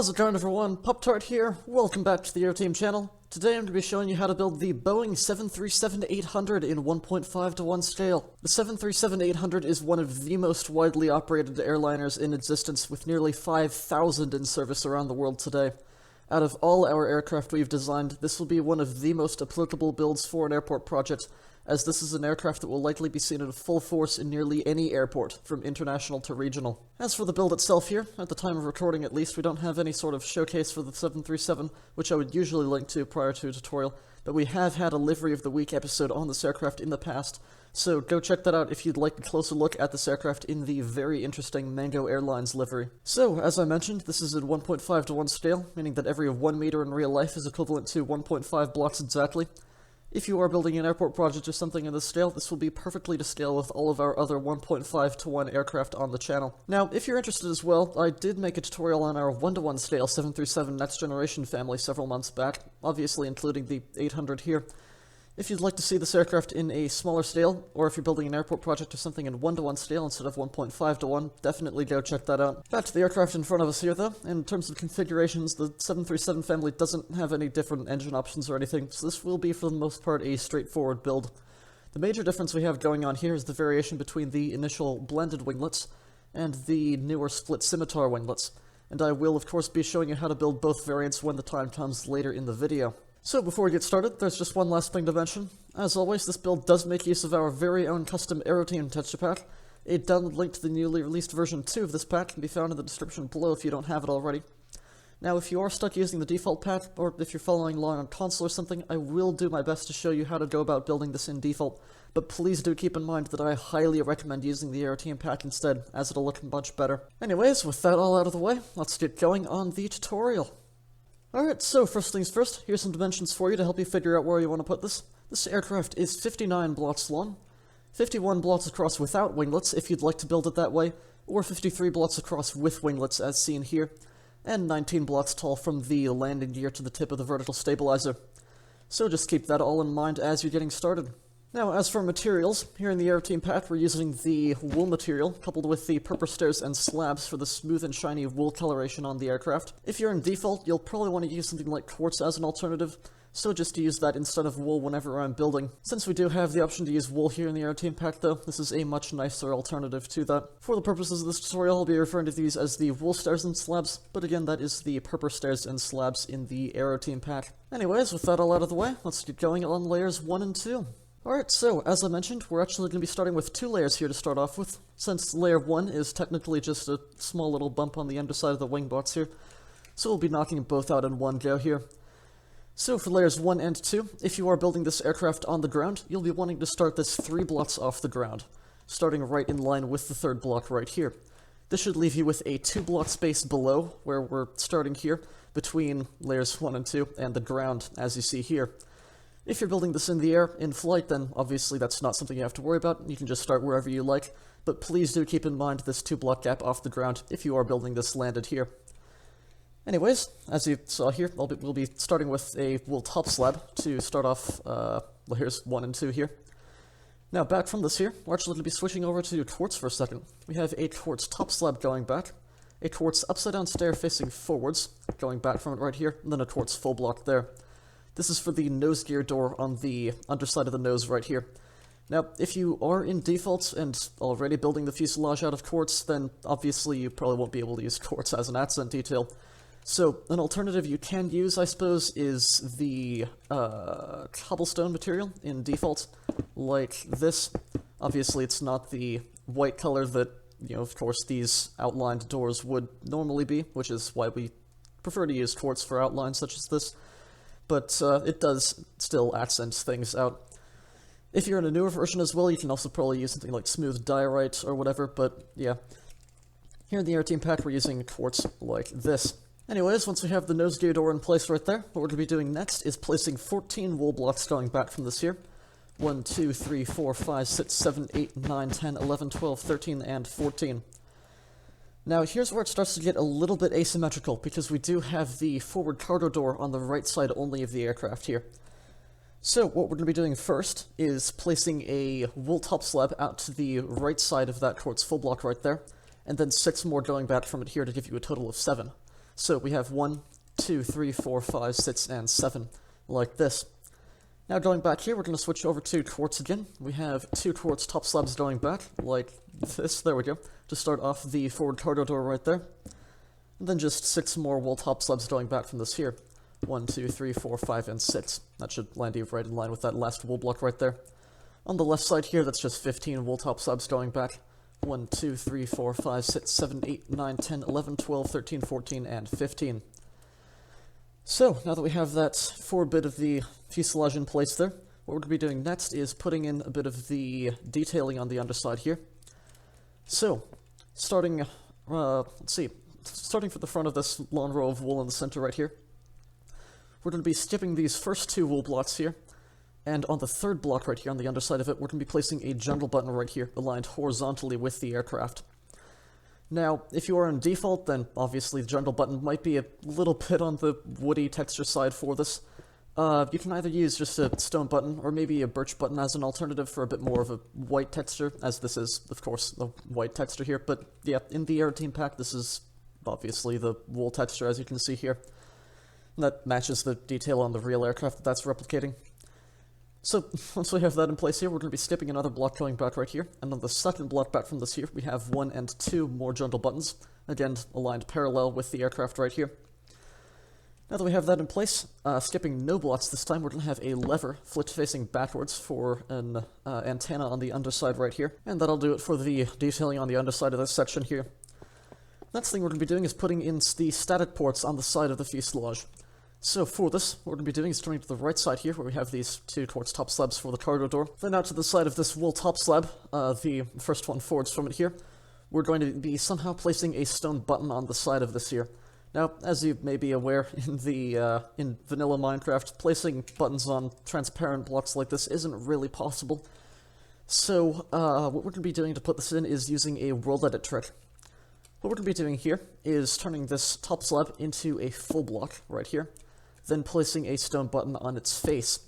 How's it going, everyone? Pop-Tart here. Welcome back to the Aeroteam channel. Today I'm going to be showing you how to build the Boeing 737-800 in 1.5:1 scale. The 737-800 is one of the most widely operated airliners in existence, with nearly 5,000 in service around the world today. Out of all our aircraft we've designed, this will be one of the most applicable builds for an airport project, as this is an aircraft that will likely be seen in full force in nearly any airport, from international to regional. As for the build itself here, at the time of recording at least, we don't have any sort of showcase for the 737, which I would usually link to prior to a tutorial, but we have had a Livery of the Week episode on this aircraft in the past, so go check that out if you'd like a closer look at this aircraft in the very interesting Mango Airlines livery. So, as I mentioned, this is in 1.5:1 scale, meaning that every 1 meter in real life is equivalent to 1.5 blocks exactly. If you are building an airport project or something in this scale, this will be perfectly to scale with all of our other 1.5:1 aircraft on the channel. Now, if you're interested as well, I did make a tutorial on our 1:1 scale 737 Next Generation family several months back, obviously including the 800 here. If you'd like to see this aircraft in a smaller scale, or if you're building an airport project or something in 1:1 scale instead of 1.5:1, definitely go check that out. Back to the aircraft in front of us here though. In terms of configurations, the 737 family doesn't have any different engine options or anything, so this will be for the most part a straightforward build. The major difference we have going on here is the variation between the initial blended winglets and the newer split Scimitar winglets, and I will of course be showing you how to build both variants when the time comes later in the video. So before we get started, there's just one last thing to mention. As always, this build does make use of our very own custom Aeroteam texture pack. A download link to the newly released version 2 of this pack can be found in the description below if you don't have it already. Now, if you are stuck using the default pack, or if you're following along on console or something, I will do my best to show you how to go about building this in default, but please do keep in mind that I highly recommend using the Aeroteam pack instead, as it'll look much better. Anyways, with that all out of the way, let's get going on the tutorial. Alright, so first things first, here's some dimensions for you to help you figure out where you want to put this. This aircraft is 59 blocks long, 51 blocks across without winglets if you'd like to build it that way, or 53 blocks across with winglets as seen here, and 19 blocks tall from the landing gear to the tip of the vertical stabilizer. So just keep that all in mind as you're getting started. Now, as for materials, here in the Aeroteam pack we're using the wool material, coupled with the purpose stairs and slabs for the smooth and shiny wool coloration on the aircraft. If you're in default, you'll probably want to use something like quartz as an alternative, so just use that instead of wool whenever I'm building. Since we do have the option to use wool here in the Aeroteam pack though, this is a much nicer alternative to that. For the purposes of this tutorial, I'll be referring to these as the wool stairs and slabs, but again that is the purpose stairs and slabs in the Aeroteam pack. Anyways, with that all out of the way, let's get going on layers 1 and 2. Alright, so, as I mentioned, we're actually going to be starting with 2 layers here to start off with, since layer 1 is technically just a small little bump on the underside of the wing bots here, so we'll be knocking both out in one go here. So for layers 1 and 2, if you are building this aircraft on the ground, you'll be wanting to start this 3 blocks off the ground, starting right in line with the 3rd block right here. This should leave you with a 2 block space below, where we're starting here, between layers 1 and 2 and the ground, as you see here. If you're building this in the air, in flight, then obviously that's not something you have to worry about, you can just start wherever you like, but please do keep in mind this 2 block gap off the ground if you are building this landed here. Anyways, as you saw here, we'll be starting with a wool top slab to start off layers 1 and 2 here. Now back from this here, we're actually going to be switching over to quartz for a second. We have a quartz top slab going back, a quartz upside down stair facing forwards, going back from it right here, and then a quartz full block there. This is for the nose gear door on the underside of the nose right here. Now, if you are in default and already building the fuselage out of quartz, then obviously you probably won't be able to use quartz as an accent detail. So, an alternative you can use, I suppose, is the cobblestone material in default, like this. Obviously it's not the white color that, you know, of course these outlined doors would normally be, which is why we prefer to use quartz for outlines such as this. But it does still accent things out. If you're in a newer version as well, you can also probably use something like smooth diorite or whatever, but yeah. Here in the Aeroteam pack we're using quartz like this. Anyways, once we have the nose gear door in place right there, what we're going to be doing next is placing 14 wool blocks going back from this here. 1, 2, 3, 4, 5, 6, 7, 8, 9, 10, 11, 12, 13, and 14. Now, here's where it starts to get a little bit asymmetrical, because we do have the forward cargo door on the right side only of the aircraft here. So, what we're going to be doing first is placing a wool top slab out to the right side of that quartz full block right there, and then 6 more going back from it here to give you a total of 7. So we have 1, 2, 3, 4, 5, 6, and 7, like this. Now going back here, we're going to switch over to quartz again. We have 2 quartz top slabs going back, like this, there we go, to start off the forward cargo door right there. And then just 6 more wool top slabs going back from this here. 1, 2, 3, 4, 5, and 6. That should land you right in line with that last wool block right there. On the left side here, that's just 15 wool top slabs going back. 1, 2, 3, 4, 5, 6, 7, 8, 9, 10, 11, 12, 13, 14, and 15. So, now that we have that forward bit of the fuselage in place there, what we're going to be doing next is putting in a bit of the detailing on the underside here. So, starting for the front of this long row of wool in the center right here, we're going to be skipping these first 2 wool blocks here, and on the 3rd block right here on the underside of it, we're going to be placing a jungle button right here, aligned horizontally with the aircraft. Now, if you are in default, then obviously the jungle button might be a little bit on the woody texture side for this. You can either use just a stone button, or maybe a birch button as an alternative for a bit more of a white texture, as this is, of course, the white texture here. But yeah, in the Aeroteam pack, this is obviously the wool texture, as you can see here. And that matches the detail on the real aircraft that's replicating. So, once we have that in place here, we're going to be skipping another block going back right here, and on the 2nd block back from this here, we have 1 and 2 more jungle buttons, again, aligned parallel with the aircraft right here. Now that we have that in place, skipping no blocks this time, we're going to have a lever flipped facing backwards for an antenna on the underside right here, and that'll do it for the detailing on the underside of this section here. Next thing we're going to be doing is putting in the static ports on the side of the fuselage. So for this, what we're going to be doing is turning to the right side here, where we have these 2 quartz top slabs for the cargo door. Then out to the side of this wool top slab, the first one forwards from it here, we're going to be somehow placing a stone button on the side of this here. Now, as you may be aware, in vanilla Minecraft, placing buttons on transparent blocks like this isn't really possible. So, what we're going to be doing to put this in is using a world edit trick. What we're going to be doing here is turning this top slab into a full block right here, then placing a stone button on its face.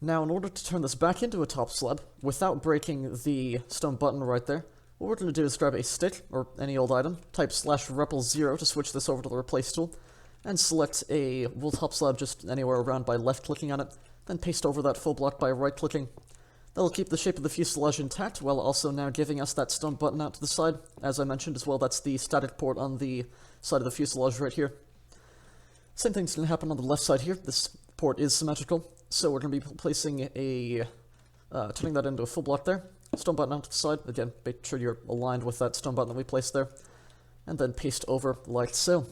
Now, in order to turn this back into a top slab, without breaking the stone button right there, what we're going to do is grab a stick, or any old item, type /repl0 to switch this over to the replace tool, and select a wool top slab just anywhere around by left-clicking on it, then paste over that full block by right-clicking. That'll keep the shape of the fuselage intact, while also now giving us that stone button out to the side. As I mentioned as well, that's the static port on the side of the fuselage right here. Same thing's going to happen on the left side here. This port is symmetrical, so we're going to be placing turning that into a full block there. Stone button out to the side. Again, make sure you're aligned with that stone button that we placed there. And then paste over like so.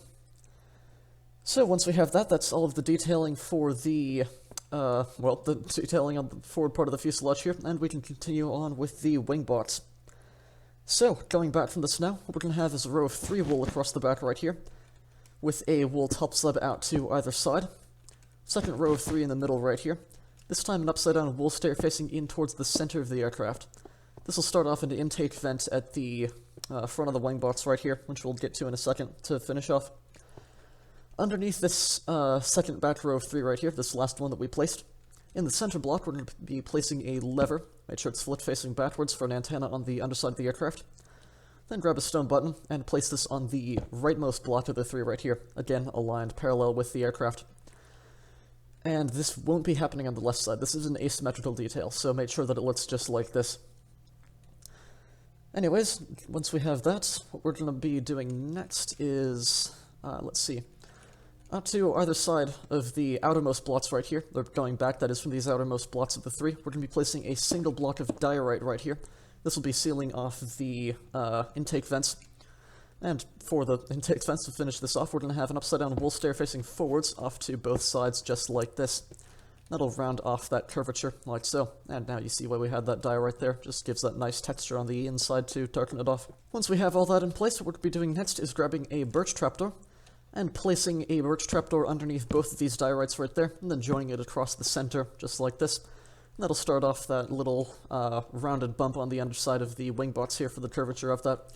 So once we have that, that's all of the detailing for the detailing on the forward part of the fuselage here, and we can continue on with the wing box. So, going back from this now, what we're going to have is a row of 3 wool across the back right here, with a wool top slab out to either side. Second row of 3 in the middle right here. This time an upside down wool stair facing in towards the center of the aircraft. This will start off an intake vent at the front of the wing box right here, which we'll get to in a second to finish off. Underneath this second back row of 3 right here, this last one that we placed, in the center block we're going to be placing a lever, make sure it's flipped facing backwards for an antenna on the underside of the aircraft. Then grab a stone button and place this on the rightmost block of the 3 right here, again aligned parallel with the aircraft. And this won't be happening on the left side. This is an asymmetrical detail, so make sure that it looks just like this. Anyways, once we have that, what we're going to be doing next is, let's see, out to either side of the outermost blocks right here, they're going back, that is from these outermost blocks of the 3, we're going to be placing a single block of diorite right here. This will be sealing off the intake vents. And for the intake vents to finish this off, we're going to have an upside down wool stair facing forwards off to both sides just like this. That'll round off that curvature like so. And now you see why we had that die right there. Just gives that nice texture on the inside to darken it off. Once we have all that in place, what we're going to be doing next is grabbing a birch trapdoor and placing a birch trapdoor underneath both of these diorites right there, and then joining it across the center just like this. And that'll start off that little rounded bump on the underside of the wing box here for the curvature of that.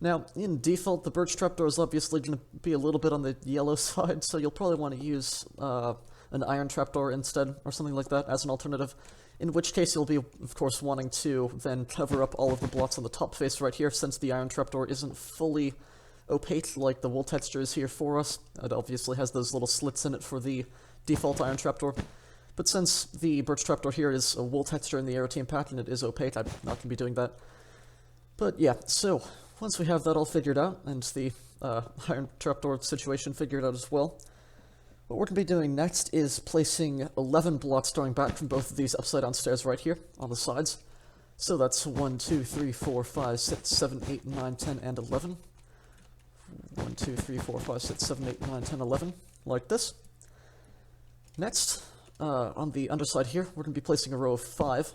Now, in default, the birch trapdoor is obviously going to be a little bit on the yellow side, so you'll probably want to use an iron trapdoor instead, or something like that, as an alternative. In which case, you'll be, of course, wanting to then cover up all of the blocks on the top face right here, since the iron trapdoor isn't fully opaque like the wool texture is here for us. It obviously has those little slits in it for the default iron trapdoor. But since the birch trapdoor here is a wool texture in the Aeroteam pack and it is opaque, I'm not going to be doing that. But yeah, so once we have that all figured out, and the iron trapdoor situation figured out as well, what we're going to be doing next is placing 11 blocks going back from both of these upside down stairs right here on the sides. So that's 1, 2, 3, 4, 5, 6, 7, 8, 9, 10, and 11. 1, 2, 3, 4, 5, 6, 7, 8, 9, 10, 11, like this. Next, on the underside here, we're going to be placing a row of 5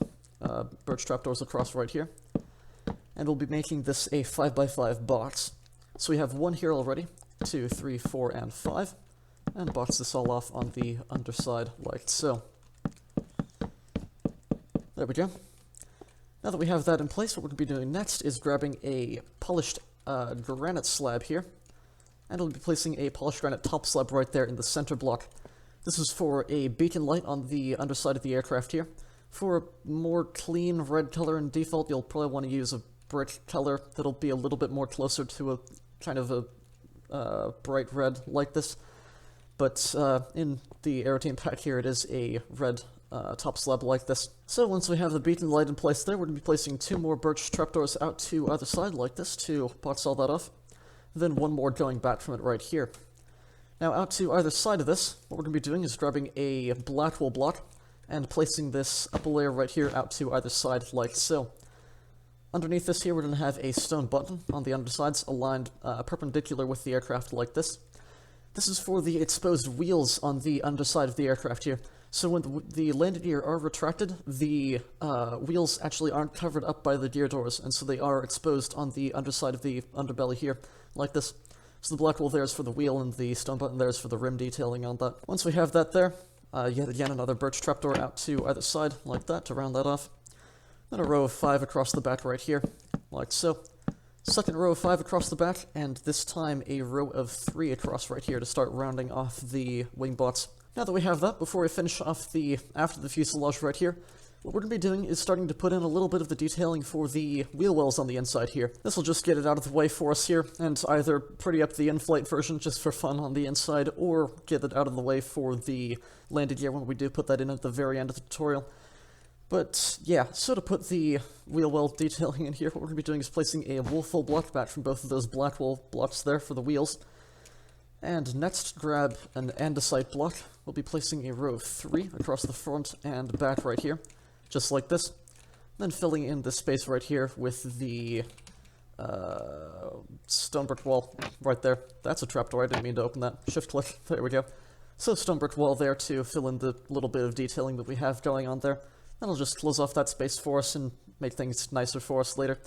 birch trapdoors across right here. And we'll be making this a 5x5 box. So we have 1 here already, 2, 3, 4, and 5. And box this all off on the underside like so. There we go. Now that we have that in place, what we're going to be doing next is grabbing a polished granite slab here, and we'll be placing a polished granite top slab right there in the center block. This is for a beacon light on the underside of the aircraft here. For a more clean red color in default, you'll probably want to use a brick color that'll be a little bit more closer to a kind of a bright red like this. But in the Aeroteam pack here, it is a red top slab like this. So once we have the beacon light in place there, we're going to be placing 2 more birch trapdoors out to either side like this to box all that off. Then 1 more going back from it right here. Now out to either side of this, what we're going to be doing is grabbing a black wool block and placing this upper layer right here out to either side like so. Underneath this here, we're going to have a stone button on the undersides aligned perpendicular with the aircraft like this. This is for the exposed wheels on the underside of the aircraft here. So when the landing gear are retracted, the wheels actually aren't covered up by the gear doors, and so they are exposed on the underside of the underbelly here, like this. So the black wool there is for the wheel, and the stone button there is for the rim detailing on that. Once we have that there, yet again another birch trapdoor out to either side, like that, to round that off. Then a row of 5 across the back right here, like so. Second row of 5 across the back, and this time a row of 3 across right here to start rounding off the wing bots. Now that we have that, before we finish off after the fuselage right here, what we're going to be doing is starting to put in a little bit of the detailing for the wheel wells on the inside here. This will just get it out of the way for us here, and either pretty up the in-flight version just for fun on the inside, or get it out of the way for the landing gear when we do put that in at the very end of the tutorial. But yeah, so to put the wheel well detailing in here, what we're going to be doing is placing a wool full block back from both of those black wool blocks there for the wheels. And next, grab an andesite block. We'll be placing a row of 3 across the front and back right here, just like this. Then filling in the space right here with the stone brick wall right there. That's a trapdoor, I didn't mean to open that. Shift click, there we go. So stone brick wall there to fill in the little bit of detailing that we have going on there. That'll just close off that space for us and make things nicer for us later.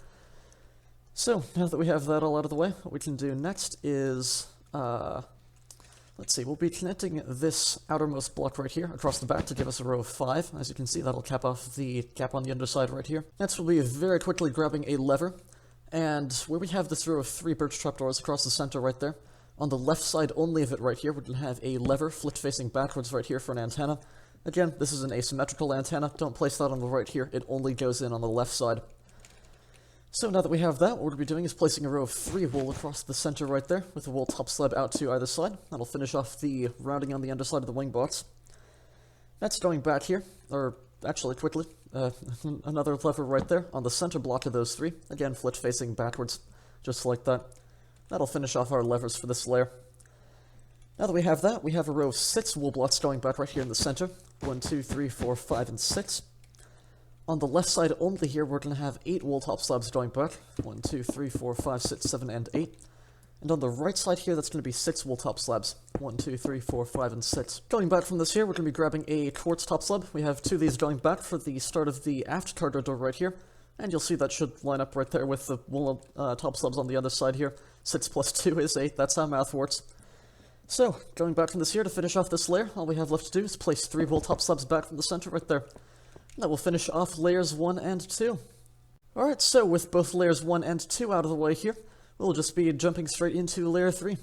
So, now that we have that all out of the way, what we can do next is, let's see, we'll be connecting this outermost block right here across the back to give us a row of 5. As you can see, that'll cap off the gap on the underside right here. Next, we'll be very quickly grabbing a lever, and where we have this row of 3 birch trapdoors across the center right there, on the left side only of it right here, we're going to have a lever flipped facing backwards right here for an antenna. Again, this is an asymmetrical antenna. Don't place that on the right here. It only goes in on the left side. So now that we have that, what we're going to be doing is placing a row of 3 wool across the center right there, with a wool top slab out to either side. That'll finish off the rounding on the underside of the wing box. Next, going back here, or actually quickly, another lever right there on the center block of those 3. Again, flipped facing backwards, just like that. That'll finish off our levers for this layer. Now that we have that, we have a row of 6 wool blocks going back right here in the center. 1, 2, 3, 4, 5, and 6. On the left side only here, we're going to have 8 wool top slabs going back. 1, 2, 3, 4, 5, 6, 7, and 8. And on the right side here, that's going to be 6 wool top slabs. 1, 2, 3, 4, 5, and 6. Going back from this here, we're going to be grabbing a quartz top slab. We have 2 of these going back for the start of the aft cargo door right here. And you'll see that should line up right there with the wool top slabs on the other side here. 6 plus 2 is 8. That's how math works. So, going back from this here to finish off this layer, all we have left to do is place 3 wool top slabs back from the center right there. And that will finish off layers 1 and 2. Alright, so with both layers 1 and 2 out of the way here, we'll just be jumping straight into layer 3.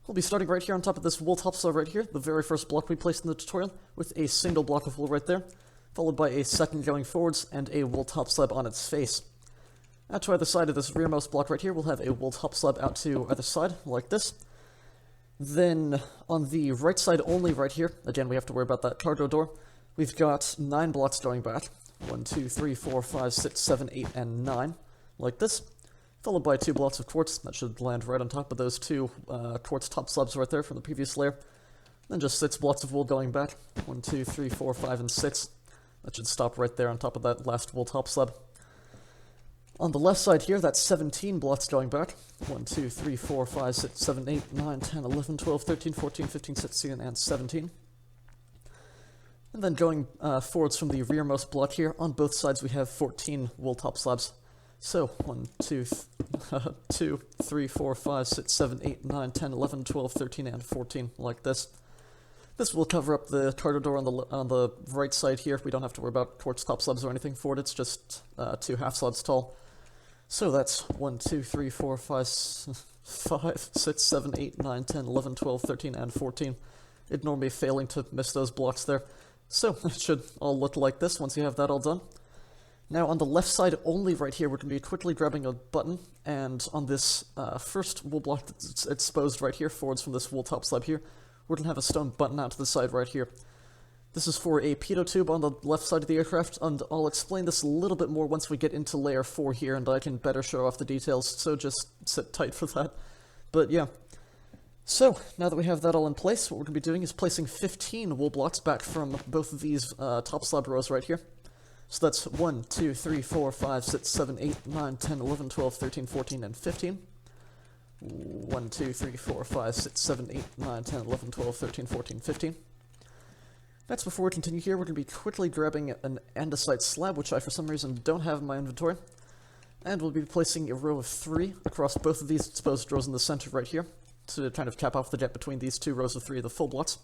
We'll be starting right here on top of this wool top slab right here, the very first block we placed in the tutorial, with a single block of wool right there, followed by a second going forwards and a wool top slab on its face. Out to either side of this rearmost block right here, we'll have a wool top slab out to either side, like this. Then, on the right side only right here, again, we have to worry about that cargo door, we've got 9 blocks going back. 1, 2, 3, 4, 5, 6, 7, 8, and 9, like this. Followed by 2 blocks of quartz, that should land right on top of those 2 quartz top slabs right there from the previous layer. Then just 6 blocks of wool going back. 1, 2, 3, 4, 5, and 6. That should stop right there on top of that last wool top slab. On the left side here, that's 17 blocks going back. 1, 2, 3, 4, 5, 6, 7, 8, 9, 10, 11, 12, 13, 14, 15, 16, and 17. And then going forwards from the rearmost block here, on both sides we have 14 wool top slabs. So, 1, 2, 3, 4, 5, 6, 7, 8, 9, 10, 11, 12, 13, and 14, like this. This will cover up the cargo door on the right side here. We don't have to worry about quartz top slabs or anything for it, it's just 2 half slabs tall. So that's 1, 2, 3, 4, 5, 6, 7, 8, 9, 10, 11, 12, 13, and 14. Ignore me failing to miss those blocks there. So, it should all look like this once you have that all done. Now, on the left side only right here, we're going to be quickly grabbing a button, and on this first wool block that's exposed right here, forwards from this wool top slab here, we're going to have a stone button out to the side right here. This is for a pitot tube on the left side of the aircraft, and I'll explain this a little bit more once we get into layer 4 here, and I can better show off the details, so just sit tight for that. But yeah. So, now that we have that all in place, what we're going to be doing is placing 15 wool blocks back from both of these top slab rows right here. So that's 1, 2, 3, 4, 5, 6, 7, 8, 9, 10, 11, 12, 13, 14, and 15. 1, 2, 3, 4, 5, 6, 7, 8, 9, 10, 11, 12, 13, 14, 15. Next, before we continue here, we're going to be quickly grabbing an andesite slab, which I for some reason don't have in my inventory. And we'll be placing a row of 3 across both of these exposed rows in the center right here, to kind of cap off the gap between these 2 rows of 3 of the full blocks.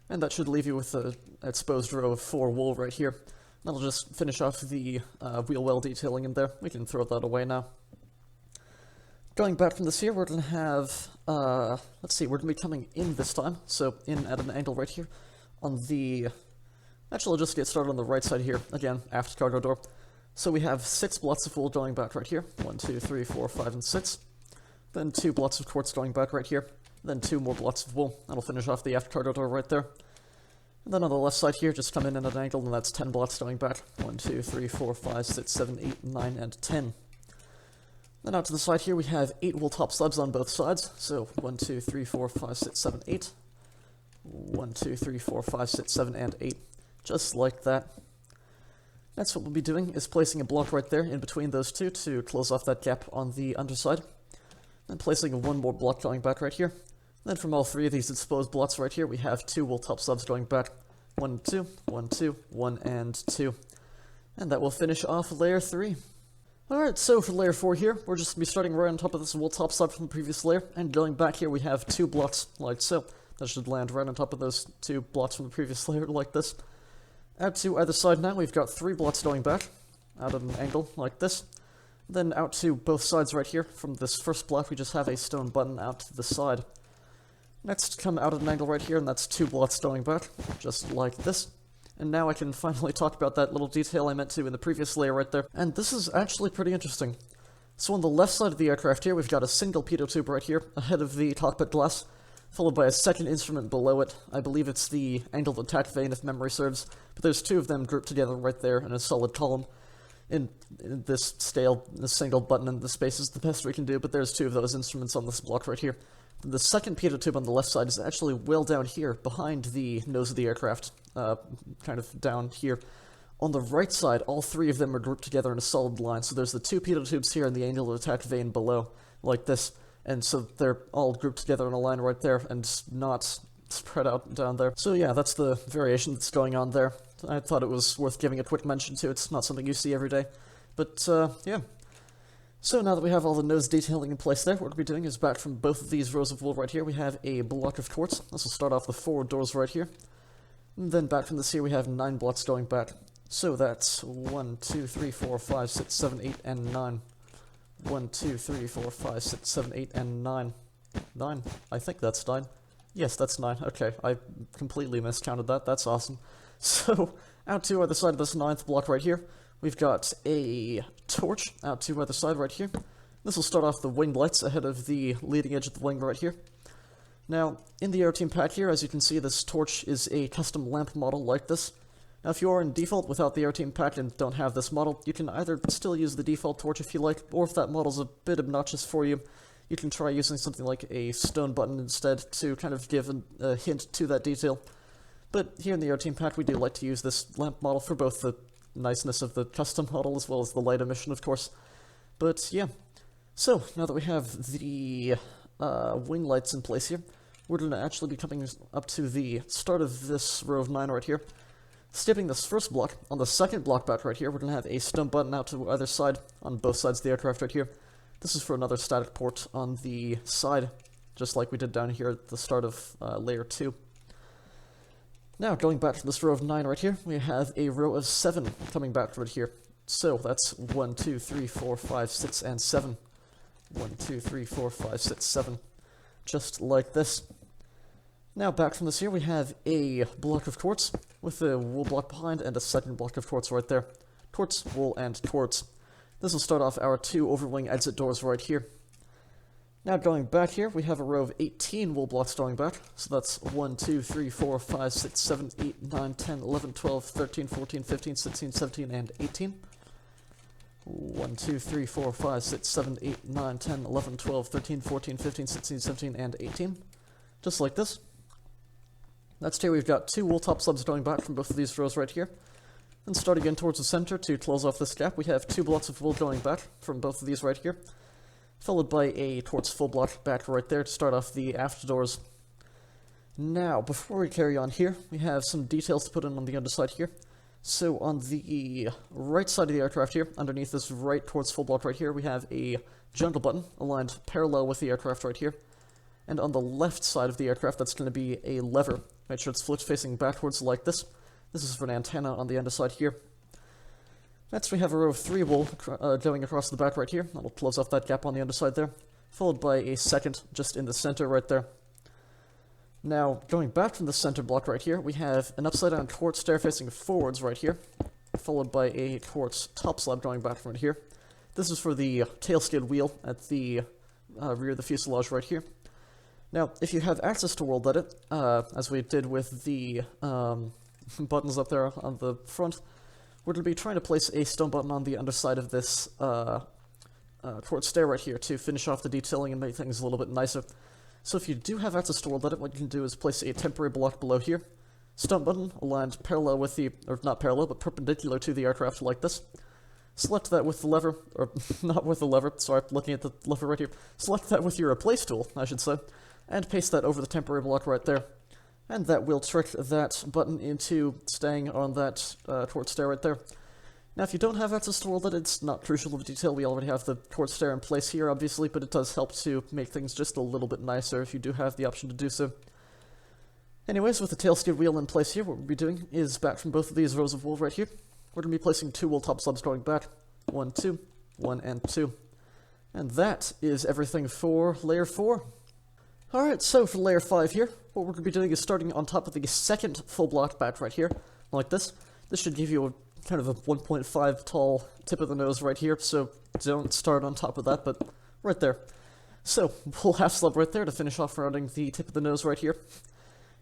And that should leave you with an exposed row of 4 wool right here. That'll just finish off the wheel well detailing in there. We can throw that away now. Going back from this here, we're going to have, let's see, we're going to be coming in this time, so in at an angle right here. On the, actually I'll just get started on the right side here, again, aft cargo door. So we have 6 blocks of wool going back right here, 1, 2, 3, 4, 5, and 6. Then 2 blocks of quartz going back right here, then 2 more blocks of wool. That'll finish off the aft cargo door right there. And then on the left side here, just come in at an angle, and that's 10 blocks going back. 1, 2, 3, 4, 5, 6, 7, 8, 9, and 10. Then out to the side here, we have 8 wool top slabs on both sides. So 1, 2, 3, 4, 5, 6, 7, 8. 1, 2, 3, 4, 5, 6, 7, and 8. Just like that. Next, what we'll be doing is placing a block right there in between those 2 to close off that gap on the underside. Then placing 1 more block going back right here. Then from all 3 of these exposed blocks right here, we have 2 wool top slabs going back. 1, 2, 1, 2, 1, and 2. And that will finish off layer 3. Alright, so for layer 4 here, we're just going to be starting right on top of this wool top slab from the previous layer, and going back here we have 2 blocks, like so. That should land right on top of those 2 blocks from the previous layer, like this. Out to either side now, we've got 3 blocks going back, out at an angle, like this. Then out to both sides right here, from this first block we just have a stone button out to the side. Next, come out at an angle right here, and that's 2 blocks going back, just like this. And now I can finally talk about that little detail I meant to in the previous layer right there. And this is actually pretty interesting. So on the left side of the aircraft here, we've got a single pitot tube right here, ahead of the cockpit glass, followed by a second instrument below it. I believe it's the angled attack vane, if memory serves, but there's 2 of them grouped together right there in a solid column. In this scale, the single button in the space is the best we can do, but there's 2 of those instruments on this block right here. The second pitot tube on the left side is actually well down here, behind the nose of the aircraft, kind of down here. On the right side, all 3 of them are grouped together in a solid line, so there's the 2 pitot tubes here and the angled attack vane below, like this. And so they're all grouped together in a line right there, and not spread out down there. So yeah, that's the variation that's going on there. I thought it was worth giving a quick mention to. It's not something you see every day. But, yeah. So now that we have all the nose detailing in place there, what we'll be doing is back from both of these rows of wool right here, we have a block of quartz. This will start off the forward doors right here. And then back from this here, we have 9 blocks going back. So that's 1, 2, 3, 4, 5, 6, 7, 8, and 9. 1, 2, 3, 4, 5, 6, 7, 8, and 9. 9. I think that's 9. Yes, that's 9. Okay, I completely miscounted that. That's awesome. So, out to either side of this 9th block right here, We've got a torch out to either side right here. This will start off the winglets ahead of the leading edge of the wing right here. Now, in the Aeroteam pack here, as you can see, this torch is a custom lamp model like this. Now, if you are in default without the Aeroteam pack and don't have this model, you can either still use the default torch if you like, or if that model's a bit obnoxious for you, you can try using something like a stone button instead to kind of give a hint to that detail. But here in the Aeroteam pack, we do like to use this lamp model for both the niceness of the custom model as well as the light emission, of course. But yeah, so now that we have the wing lights in place here, we're going to actually be coming up to the start of this row of 9 right here. Skipping this first block, on the second block back right here, we're going to have a stone button out to either side, on both sides of the aircraft right here. This is for another static port on the side, just like we did down here at the start of layer 2. Now, going back to this row of 9 right here, we have a row of 7 coming back right here. So, that's 1, 2, 3, 4, 5, 6, and 7. 1, 2, 3, 4, 5, 6, 7. Just like this. Now, back from this here, we have a block of quartz, with a wool block behind, and a second block of quartz right there. Quartz, wool, and quartz. This will start off our 2 overwing exit doors right here. Now, going back here, we have a row of 18 wool blocks going back. So that's 1, 2, 3, 4, 5, 6, 7, 8, 9, 10, 11, 12, 13, 14, 15, 16, 17, and 18. 1, 2, 3, 4, 5, 6, 7, 8, 9, 10, 11, 12, 13, 14, 15, 16, 17, and 18. Just like this. Next here, we've got 2 wool top slabs going back from both of these rows right here. And starting in towards the center to close off this gap, we have 2 blocks of wool going back from both of these right here, followed by a quartz full block back right there to start off the aft doors. Now, before we carry on here, we have some details to put in on the underside here. So on the right side of the aircraft here, underneath this right quartz full block right here, we have a jungle button aligned parallel with the aircraft right here. And on the left side of the aircraft, that's going to be a lever. Make sure it's flipped facing backwards like this. This is for an antenna on the underside here. Next, we have a row of 3 wool going across the back right here. That'll close off that gap on the underside there, followed by a second just in the center right there. Now, going back from the center block right here, we have an upside-down quartz stair facing forwards right here, followed by a quartz top slab going back from here. This is for the tail skid wheel at the rear of the fuselage right here. Now, if you have access to world edit, as we did with the buttons up there on the front, we're going to be trying to place a stone button on the underside of this quartz stair right here to finish off the detailing and make things a little bit nicer. So if you do have access to world edit, what you can do is place a temporary block below here, stone button aligned parallel with the, or not parallel, but perpendicular to the aircraft like this. Select that with the lever, or not with the lever, sorry, looking at the lever right here. Select that with your replace tool, I should say, and paste that over the temporary block right there. And that will trick that button into staying on that quartz stair right there. Now, if you don't have access to world edit, it's not crucial of detail. We already have the quartz stair in place here, obviously, but it does help to make things just a little bit nicer if you do have the option to do so. Anyways, with the tail skid wheel in place here, what we'll be doing is back from both of these rows of wool right here, we're going to be placing 2 wool top slabs going back. 1, 2, 1, and 2. And that is everything for layer 4. Alright, so for layer 5 here, what we're going to be doing is starting on top of the second full block back right here, like this. This should give you a kind of a 1.5 tall tip of the nose right here, so don't start on top of that, but right there. So, full half slab right there to finish off rounding the tip of the nose right here.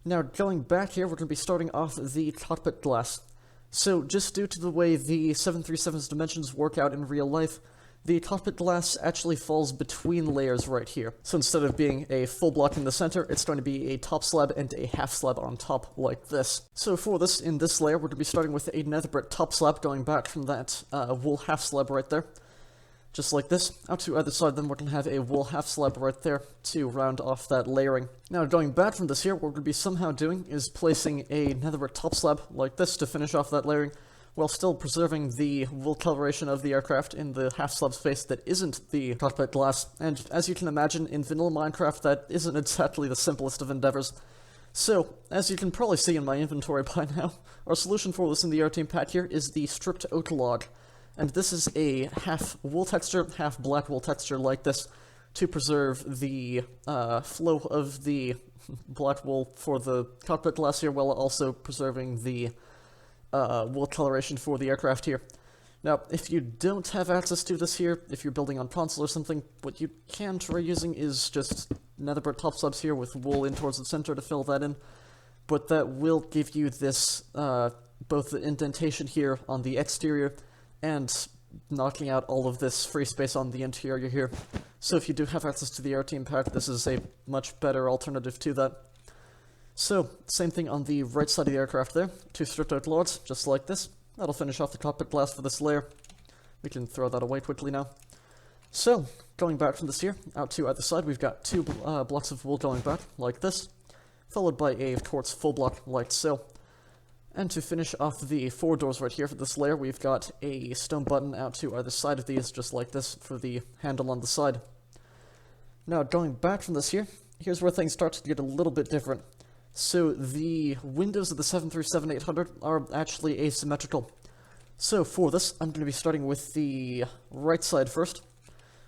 Now, going back here, we're going to be starting off the cockpit glass. So, just due to the way the 737's dimensions work out in real life, the cockpit glass actually falls between layers right here. So instead of being a full block in the center, it's going to be a top slab and a half slab on top, like this. So for this, in this layer, we're going to be starting with a nether brick top slab going back from that wool half slab right there. Just like this. Out to either side, then we're going to have a wool half slab right there to round off that layering. Now, going back from this here, what we're going to be somehow doing is placing a nether brick top slab like this to finish off that layering, while still preserving the wool coloration of the aircraft in the half-slab space that isn't the cockpit glass. And as you can imagine, in vanilla Minecraft, that isn't exactly the simplest of endeavors. So, as you can probably see in my inventory by now, our solution for this in the Aeroteam pack here is the stripped oak log. And this is a half wool texture, half black wool texture like this, to preserve the flow of the black wool for the cockpit glass here, while also preserving the wool coloration for the aircraft here. Now, if you don't have access to this here, if you're building on console or something, what you can try using is just netherbrick top slabs here with wool in towards the center to fill that in. But that will give you this, both the indentation here on the exterior and knocking out all of this free space on the interior here. So if you do have access to the Aeroteam pack, this is a much better alternative to that. So, same thing on the right side of the aircraft there. 2 stripped out logs, just like this. That'll finish off the cockpit glass for this layer. We can throw that away quickly now. So, going back from this here, out to either side, we've got 2 blocks of wool going back, like this, followed by a quartz full block, like so. And to finish off the 4 doors right here for this layer, we've got a stone button out to either side of these, just like this, for the handle on the side. Now, going back from this here, here's where things start to get a little bit different. So, the windows of the 737-800 are actually asymmetrical. So, for this, I'm going to be starting with the right side first.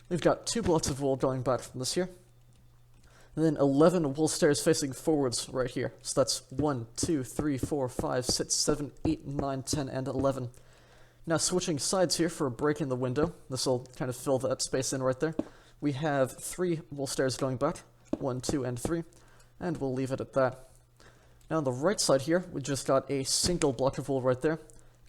We've got 2 blocks of wool going back from this here. And then 11 wool stairs facing forwards right here. So that's 1, 2, 3, 4, 5, 6, 7, 8, 9, 10, and 11. Now switching sides here for a break in the window. This will kind of fill that space in right there. We have 3 wool stairs going back. 1, 2, and 3. And we'll leave it at that. Now on the right side here, we just got a single block of wool right there.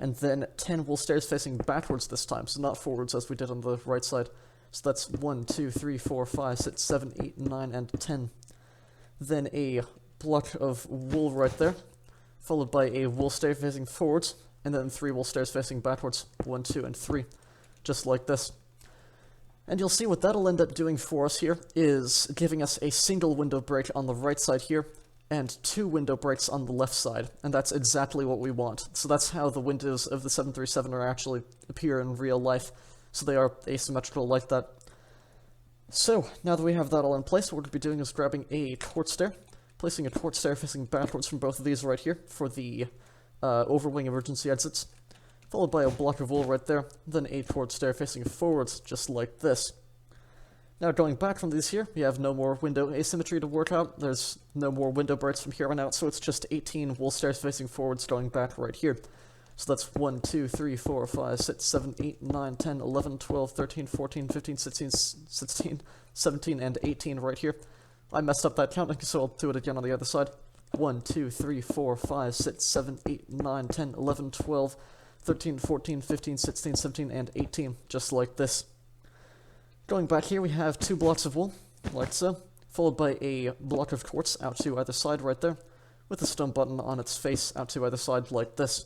And then 10 wool stairs facing backwards this time. So not forwards as we did on the right side. So that's 1, 2, 3, 4, 5, 6, 7, 8, 9, and 10. Then a block of wool right there, followed by a wool stair facing forwards, and then 3 wool stairs facing backwards. 1, 2, and 3. Just like this. And you'll see what that'll end up doing for us here is giving us a single window break on the right side here, and 2 window breaks on the left side. And that's exactly what we want. So that's how the windows of the 737 are actually appear in real life. So they are asymmetrical like that. So, now that we have that all in place, what we're going to be doing is grabbing a quartz stair, placing a quartz stair facing backwards from both of these right here for the overwing emergency exits, followed by a block of wool right there, then a quartz stair facing forwards, just like this. Now going back from these here, we have no more window asymmetry to work out, there's no more window breaks from here on out, so it's just 18 wool stairs facing forwards going back right here. So that's 1, 2, 3, 4, 5, 6, 7, 8, 9, 10, 11, 12, 13, 14, 15, 16, 17, and 18 right here. I messed up that counting, so I'll do it again on the other side. 1, 2, 3, 4, 5, 6, 7, 8, 9, 10, 11, 12, 13, 14, 15, 16, 17, and 18, just like this. Going back here, we have 2 blocks of wool, like so, followed by a block of quartz out to either side right there, with a stone button on its face out to either side like this.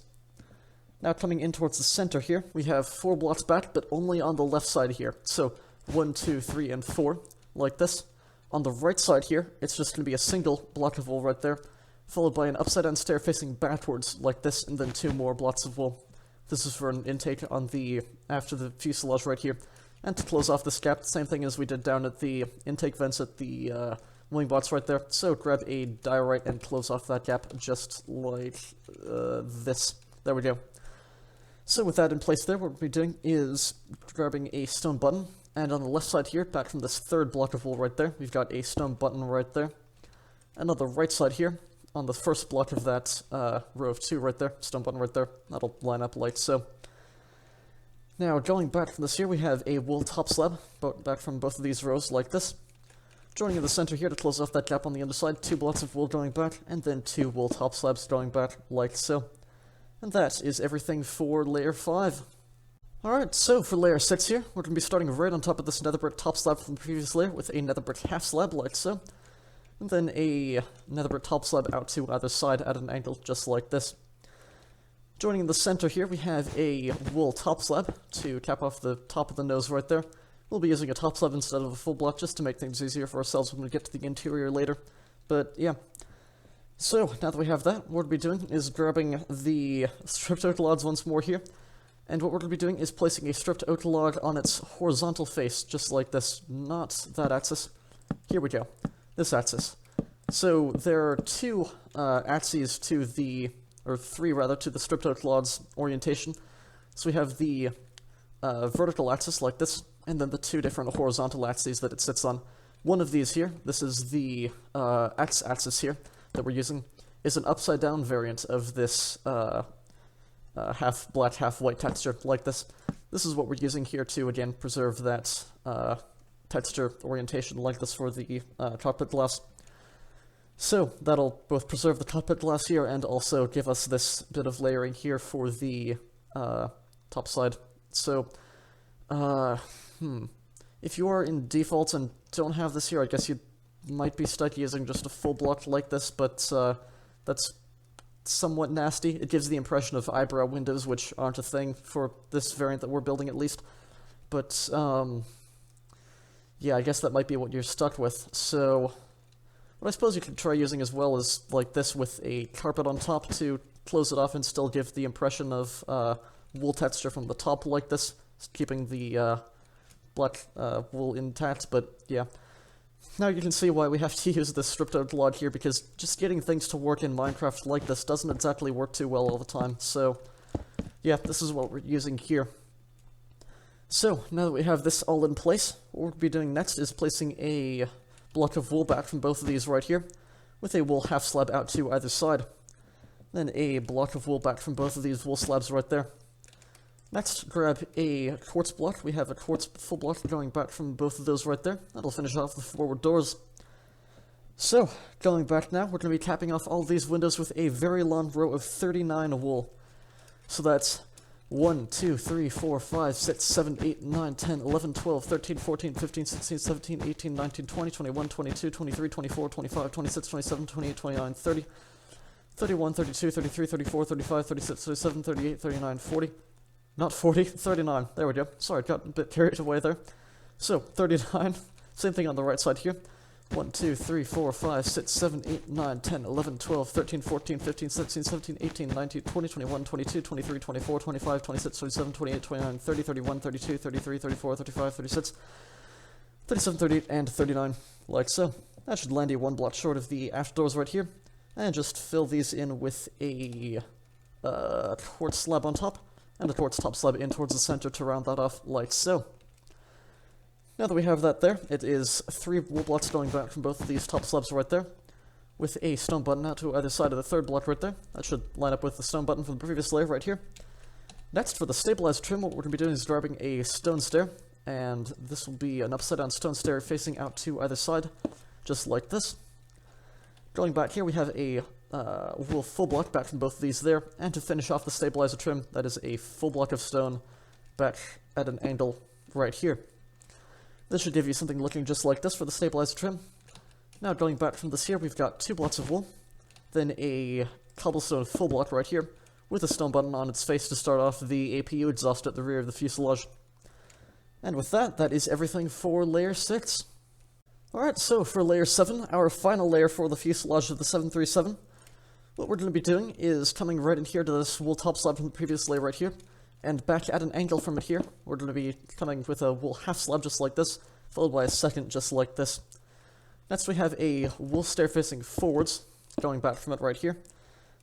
Now coming in towards the center here, we have 4 blocks back, but only on the left side here. So 1, 2, 3, and 4, like this. On the right side here, it's just going to be a single block of wool right there, followed by an upside down stair facing backwards like this, and then 2 more blocks of wool. This is for an intake on the after the fuselage right here. And to close off this gap, same thing as we did down at the intake vents at the wing bots right there. So grab a diorite and close off that gap just like this. There we go. So with that in place there, what we'll be doing is grabbing a stone button, and on the left side here, back from this 3rd block of wool right there, we've got a stone button right there. And on the right side here, on the first block of that row of 2 right there, stone button right there, that'll line up like so. Now going back from this here, we have a wool top slab, back from both of these rows like this. Joining in the center here to close off that gap on the underside, 2 blocks of wool going back, and then 2 wool top slabs going back like so. And that is everything for layer 5. Alright, so for layer 6 here, we're going to be starting right on top of this netherbrick top slab from the previous layer with a netherbrick half slab like so. And then a netherbrick top slab out to either side at an angle just like this. Joining in the center here, we have a wool top slab to cap off the top of the nose right there. We'll be using a top slab instead of a full block just to make things easier for ourselves when we get to the interior later. But yeah. So, now that we have that, what we'll be doing is grabbing the stripped out logs once more here, and what we're going to be doing is placing a stripped out log on its horizontal face, just like this, not that axis. Here we go, this axis. So, there are 2 axes to the, or 3 rather, to the stripped out log's orientation. So we have the vertical axis like this, and then the 2 different horizontal axes that it sits on. One of these here, this is the x-axis here, that we're using, is an upside down variant of this half black, half white texture like this. This is what we're using here to, again, preserve that texture orientation like this for the cockpit glass. So that'll both preserve the cockpit glass here and also give us this bit of layering here for the top side. So, if you are in default and don't have this here, I guess you might be stuck using just a full block like this, but that's somewhat nasty. It gives the impression of eyebrow windows, which aren't a thing for this variant that we're building at least. But, yeah, I guess that might be what you're stuck with. So, what I suppose you could try using as well is like this with a carpet on top to close it off and still give the impression of wool texture from the top like this, keeping the black wool intact, but yeah. Now you can see why we have to use this stripped out log here, because just getting things to work in Minecraft like this doesn't exactly work too well all the time, so yeah, this is what we're using here. So, now that we have this all in place, what we'll be doing next is placing a block of wool back from both of these right here, with a wool half slab out to either side. Then a block of wool back from both of these wool slabs right there. Next, grab a quartz block. We have a quartz full block going back from both of those right there. That'll finish off the forward doors. So, going back now, we're going to be capping off all of these windows with a very long row of 39 wool. So that's 1, 2, 3, 4, 5, 6, 7, 8, 9, 10, 11, 12, 13, 14, 15, 16, 17, 18, 19, 20, 21, 22, 23, 24, 25, 26, 27, 28, 29, 30, 31, 32, 33, 34, 35, 36, 37, 38, 39, 40. Not 40, 39. There we go. Sorry, got a bit carried away there. So, 39. Same thing on the right side here. 1, 2, 3, 4, 5, 6, 7, 8, 9, 10, 11, 12, 13, 14, 15, 16, 17, 18, 19, 20, 21, 22, 23, 24, 25, 26, 27, 28, 29, 30, 31, 32, 33, 34, 35, 36, 37, 38, and 39. Like so. That should land you one block short of the aft doors right here. And just fill these in with a quartz slab on top, and a quartz top slab in towards the center to round that off like so. Now that we have that there, it is 3 wool blocks going back from both of these top slabs right there, with a stone button out to either side of the third block right there. That should line up with the stone button from the previous layer right here. Next, for the stabilized trim, what we're going to be doing is grabbing a stone stair, and this will be an upside down stone stair facing out to either side, just like this. Going back here, we have a wool full block back from both of these there, and to finish off the stabilizer trim, that is a full block of stone back at an angle right here. This should give you something looking just like this for the stabilizer trim. Now going back from this here, we've got 2 blocks of wool, then a cobblestone full block right here, with a stone button on its face to start off the APU exhaust at the rear of the fuselage. And with that, that is everything for layer 6. Alright, so for layer 7, our final layer for the fuselage of the 737, what we're going to be doing is coming right in here to this wool top slab from the previous layer right here, and back at an angle from it here, we're going to be coming with a wool half slab just like this, followed by a second just like this. Next we have a wool stair facing forwards, going back from it right here,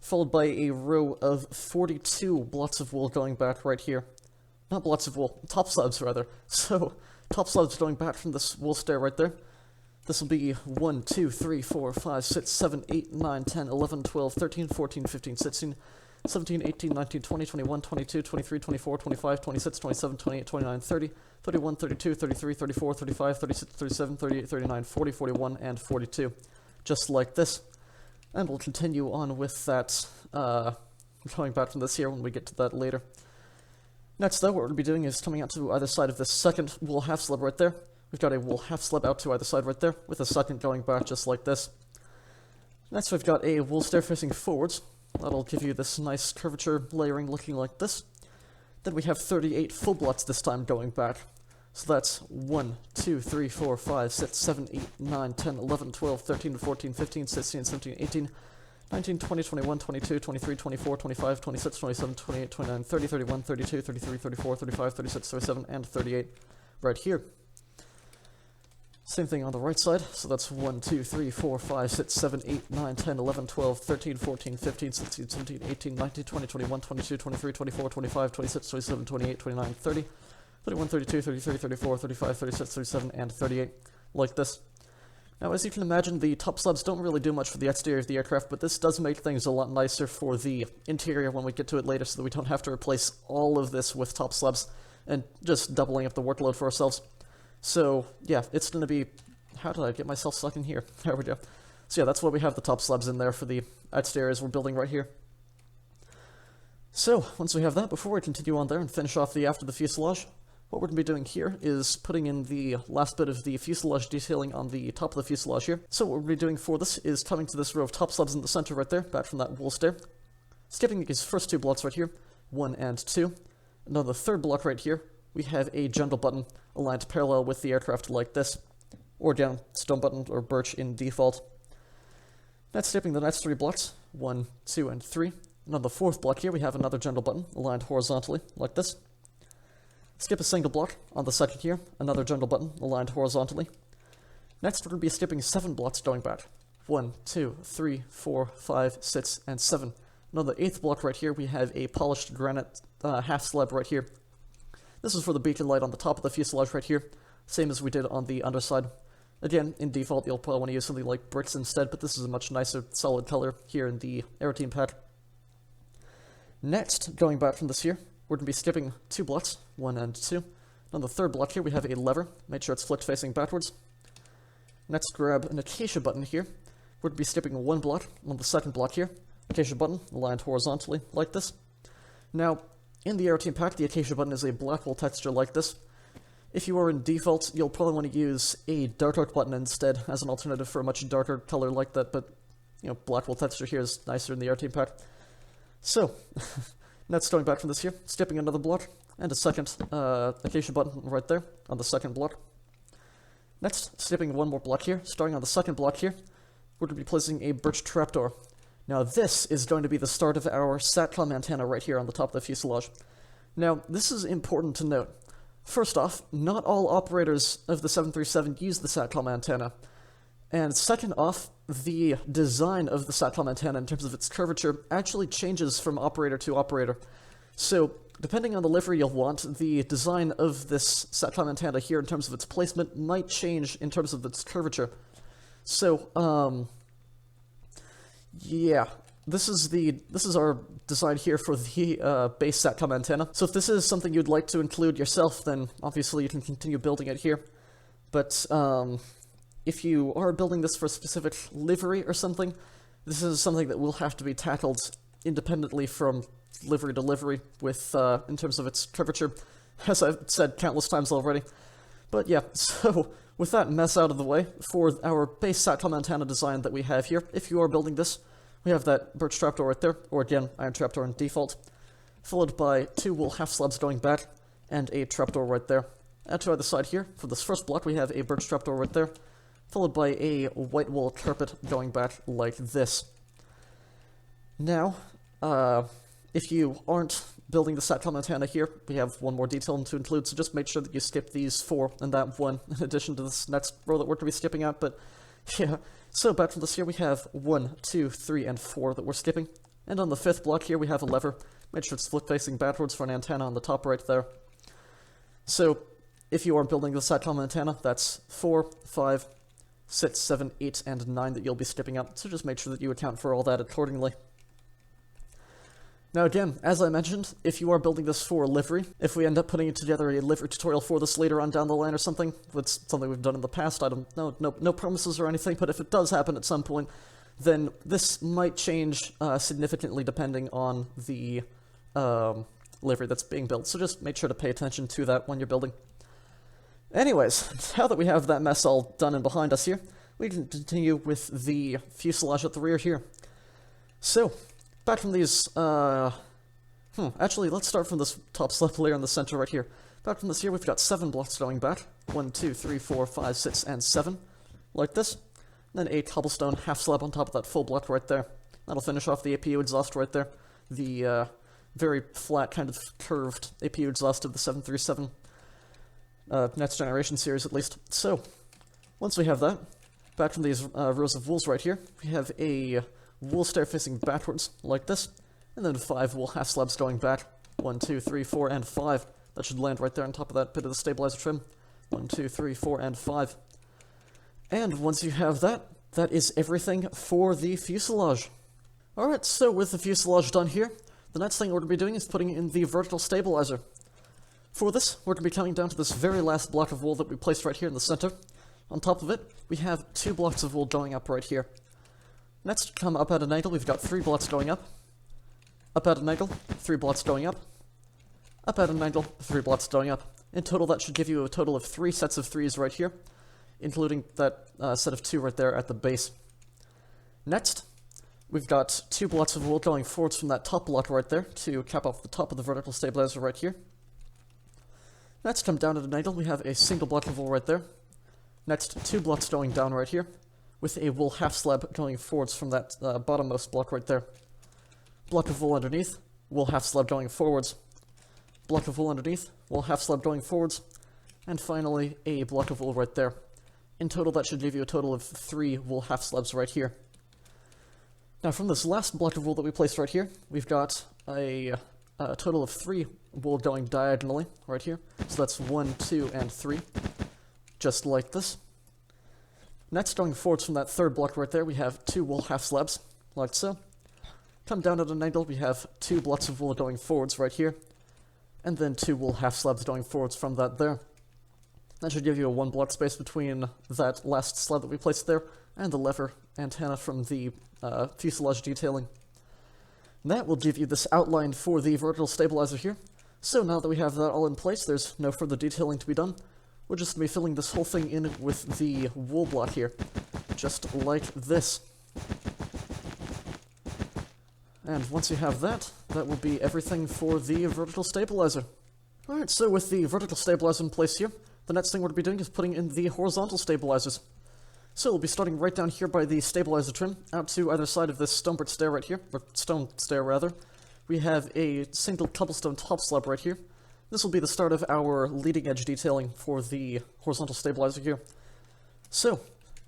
followed by a row of 42 blocks of wool going back right here. Not blocks of wool, top slabs rather. So, top slabs going back from this wool stair right there. This will be 1, 2, 3, 4, 5, 6, 7, 8, 9, 10, 11, 12, 13, 14, 15, 16, 17, 18, 19, 20, 21, 22, 23, 24, 25, 26, 27, 28, 29, 30, 31, 32, 33, 34, 35, 36, 37, 38, 39, 40, 41, and 42. Just like this. And we'll continue on with that, going back from this here when we get to that later. Next though, what we're going to be doing is coming out to either side of this second wool half slab right there. We've got a wool half slab out to either side right there, with a second going back just like this. Next we've got a wool stair facing forwards. That'll give you this nice curvature layering looking like this. Then we have 38 full blocks this time going back. So that's 1, 2, 3, 4, 5, 6, 7, 8, 9, 10, 11, 12, 13, 14, 15, 16, 17, 18, 19, 20, 21, 22, 23, 24, 25, 26, 27, 28, 29, 30, 31, 32, 33, 34, 35, 36, 37, and 38 right here. Same thing on the right side, so that's 1, 2, 3, 4, 5, 6, 7, 8, 9, 10, 11, 12, 13, 14, 15, 16, 17, 18, 19, 20, 21, 22, 23, 24, 25, 26, 27, 28, 29, 30, 31, 32, 33, 34, 35, 36, 37, and 38, like this. Now, as you can imagine, the top slabs don't really do much for the exterior of the aircraft, but this does make things a lot nicer for the interior when we get to it later, so that we don't have to replace all of this with top slabs and just doubling up the workload for ourselves. So, yeah, it's going to be... How did I get myself stuck in here? There we go. So yeah, that's why we have the top slabs in there for the exteriors we're building right here. So, once we have that, before we continue on there and finish off the after the fuselage, what we're going to be doing here is putting in the last bit of the fuselage detailing on the top of the fuselage here. So what we're going to be doing for this is coming to this row of top slabs in the center right there, back from that wool stair, skipping these first two blocks right here, 1 and 2, and on the third block right here, we have a general button aligned parallel with the aircraft like this, or down stone button or birch in default. That's skipping the next 3 blocks, 1, 2, and 3, and on the fourth block here we have another general button aligned horizontally like this. Skip a single block on the second here, another general button aligned horizontally. Next, we're going to be skipping 7 blocks going back. 1, 2, 3, 4, 5, 6, and 7. And on the 8th block right here, we have a polished granite half slab right here. This is for the beacon light on the top of the fuselage right here, same as we did on the underside. Again, in default, you'll probably want to use something like bricks instead, but this is a much nicer, solid color here in the Aeroteam pack. Next, going back from this here, we're going to be skipping 2 blocks, 1 and 2. On the third block here, we have a lever. Make sure it's flipped facing backwards. Next, grab an acacia button here. We're going to be skipping 1 block on the second block here. Acacia button aligned horizontally like this. Now, in the Aeroteam pack, the acacia button is a black wool texture like this. If you are in default, you'll probably want to use a dark oak button instead as an alternative for a much darker color like that, but, you know, black wool texture here is nicer in the Aeroteam pack. So... Next, going back from this here, skipping another block, and a second acacia button right there on the second block. Next, skipping 1 more block here, starting on the second block here, we're going to be placing a birch trapdoor. Now this is going to be the start of our SATCOM antenna right here on the top of the fuselage. Now, this is important to note. First off, not all operators of the 737 use the SATCOM antenna. And second off, the design of the SATCOM antenna in terms of its curvature actually changes from operator to operator. So, depending on the livery you'll want, the design of this SATCOM antenna here in terms of its placement might change in terms of its curvature. So, yeah, this is our design here for the base SATCOM antenna. So if this is something you'd like to include yourself, then obviously you can continue building it here. But, if you are building this for a specific livery or something, this is something that will have to be tackled independently from livery to livery with, in terms of its curvature, as I've said countless times already. But yeah, so with that mess out of the way, for our base SATCOM antenna design that we have here, if you are building this, we have that birch trapdoor right there, or again, iron trapdoor in default, followed by 2 wool half slabs going back, and a trapdoor right there. And to either side here, for this first block, we have a birch trapdoor right there, followed by a white wool carpet going back like this. Now, if you aren't building the SATCOM antenna here, we have 1 more detail to include, so just make sure that you skip these 4 and that 1 in addition to this next row that we're going to be skipping out, but yeah. So back from this here, we have 1, 2, 3, and 4 that we're skipping, and on the 5th block here we have a lever. Make sure it's flip facing backwards for an antenna on the top right there. So, if you are building the SATCOM antenna, that's 4, 5, 6, 7, 8, and 9 that you'll be skipping out, so just make sure that you account for all that accordingly. Now again, as I mentioned, if you are building this for a livery, if we end up putting together a livery tutorial for this later on down the line or something, that's something we've done in the past, I don't know, no promises or anything, but if it does happen at some point, then this might change significantly depending on the livery that's being built, so just make sure to pay attention to that when you're building. Anyways, now that we have that mess all done and behind us here, we can continue with the fuselage at the rear here. So, back from these, actually, let's start from this top slab layer in the center right here. Back from this here, we've got 7 blocks going back. 1, 2, 3, 4, 5, 6, and 7. Like this. And then a cobblestone half slab on top of that full block right there. That'll finish off the APU exhaust right there. The, very flat, kind of curved APU exhaust of the 737. Next generation series, at least. So, once we have that, back from these rows of wools right here, we have a wool stair facing backwards, like this, and then 5 wool half slabs going back. 1, 2, 3, 4, and 5. That should land right there on top of that bit of the stabilizer trim. 1, 2, 3, 4, and 5. And once you have that, that is everything for the fuselage. Alright, so with the fuselage done here, the next thing we're going to be doing is putting in the vertical stabilizer. For this, we're going to be coming down to this very last block of wool that we placed right here in the center. On top of it, we have 2 blocks of wool going up right here. Next, come up at an angle, we've got 3 blocks going up. Up at an angle, 3 blocks going up. Up at an angle, 3 blocks going up. In total, that should give you a total of 3 sets of 3s right here, including that set of 2 right there at the base. Next, we've got 2 blocks of wool going forwards from that top block right there to cap off the top of the vertical stabilizer right here. Next, come down at an angle, we have a single block of wool right there. Next, 2 blocks going down right here, with a wool half slab going forwards from that bottommost block right there. Block of wool underneath, wool half slab going forwards. Block of wool underneath, wool half slab going forwards. And finally, a block of wool right there. In total, that should give you a total of 3 wool half slabs right here. Now, from this last block of wool that we placed right here, we've got a total of 3 wool going diagonally right here. So that's 1, 2, and 3, just like this. Next, going forwards from that third block right there, we have 2 wool half slabs, like so. Come down at an angle, we have 2 blocks of wool going forwards right here, and then 2 wool half slabs going forwards from that there. That should give you a 1 block space between that last slab that we placed there and the lever antenna from the fuselage detailing. And that will give you this outline for the vertical stabilizer here. So now that we have that all in place, there's no further detailing to be done. We're just going to be filling this whole thing in with the wool block here, just like this. And once you have that, that will be everything for the vertical stabilizer. Alright, so with the vertical stabilizer in place here, the next thing we're going to be doing is putting in the horizontal stabilizers. So we'll be starting right down here by the stabilizer trim, out to either side of this stonebridge stair right here, or stone stair rather. We have a single cobblestone top slab right here. This will be the start of our leading edge detailing for the horizontal stabilizer here. So,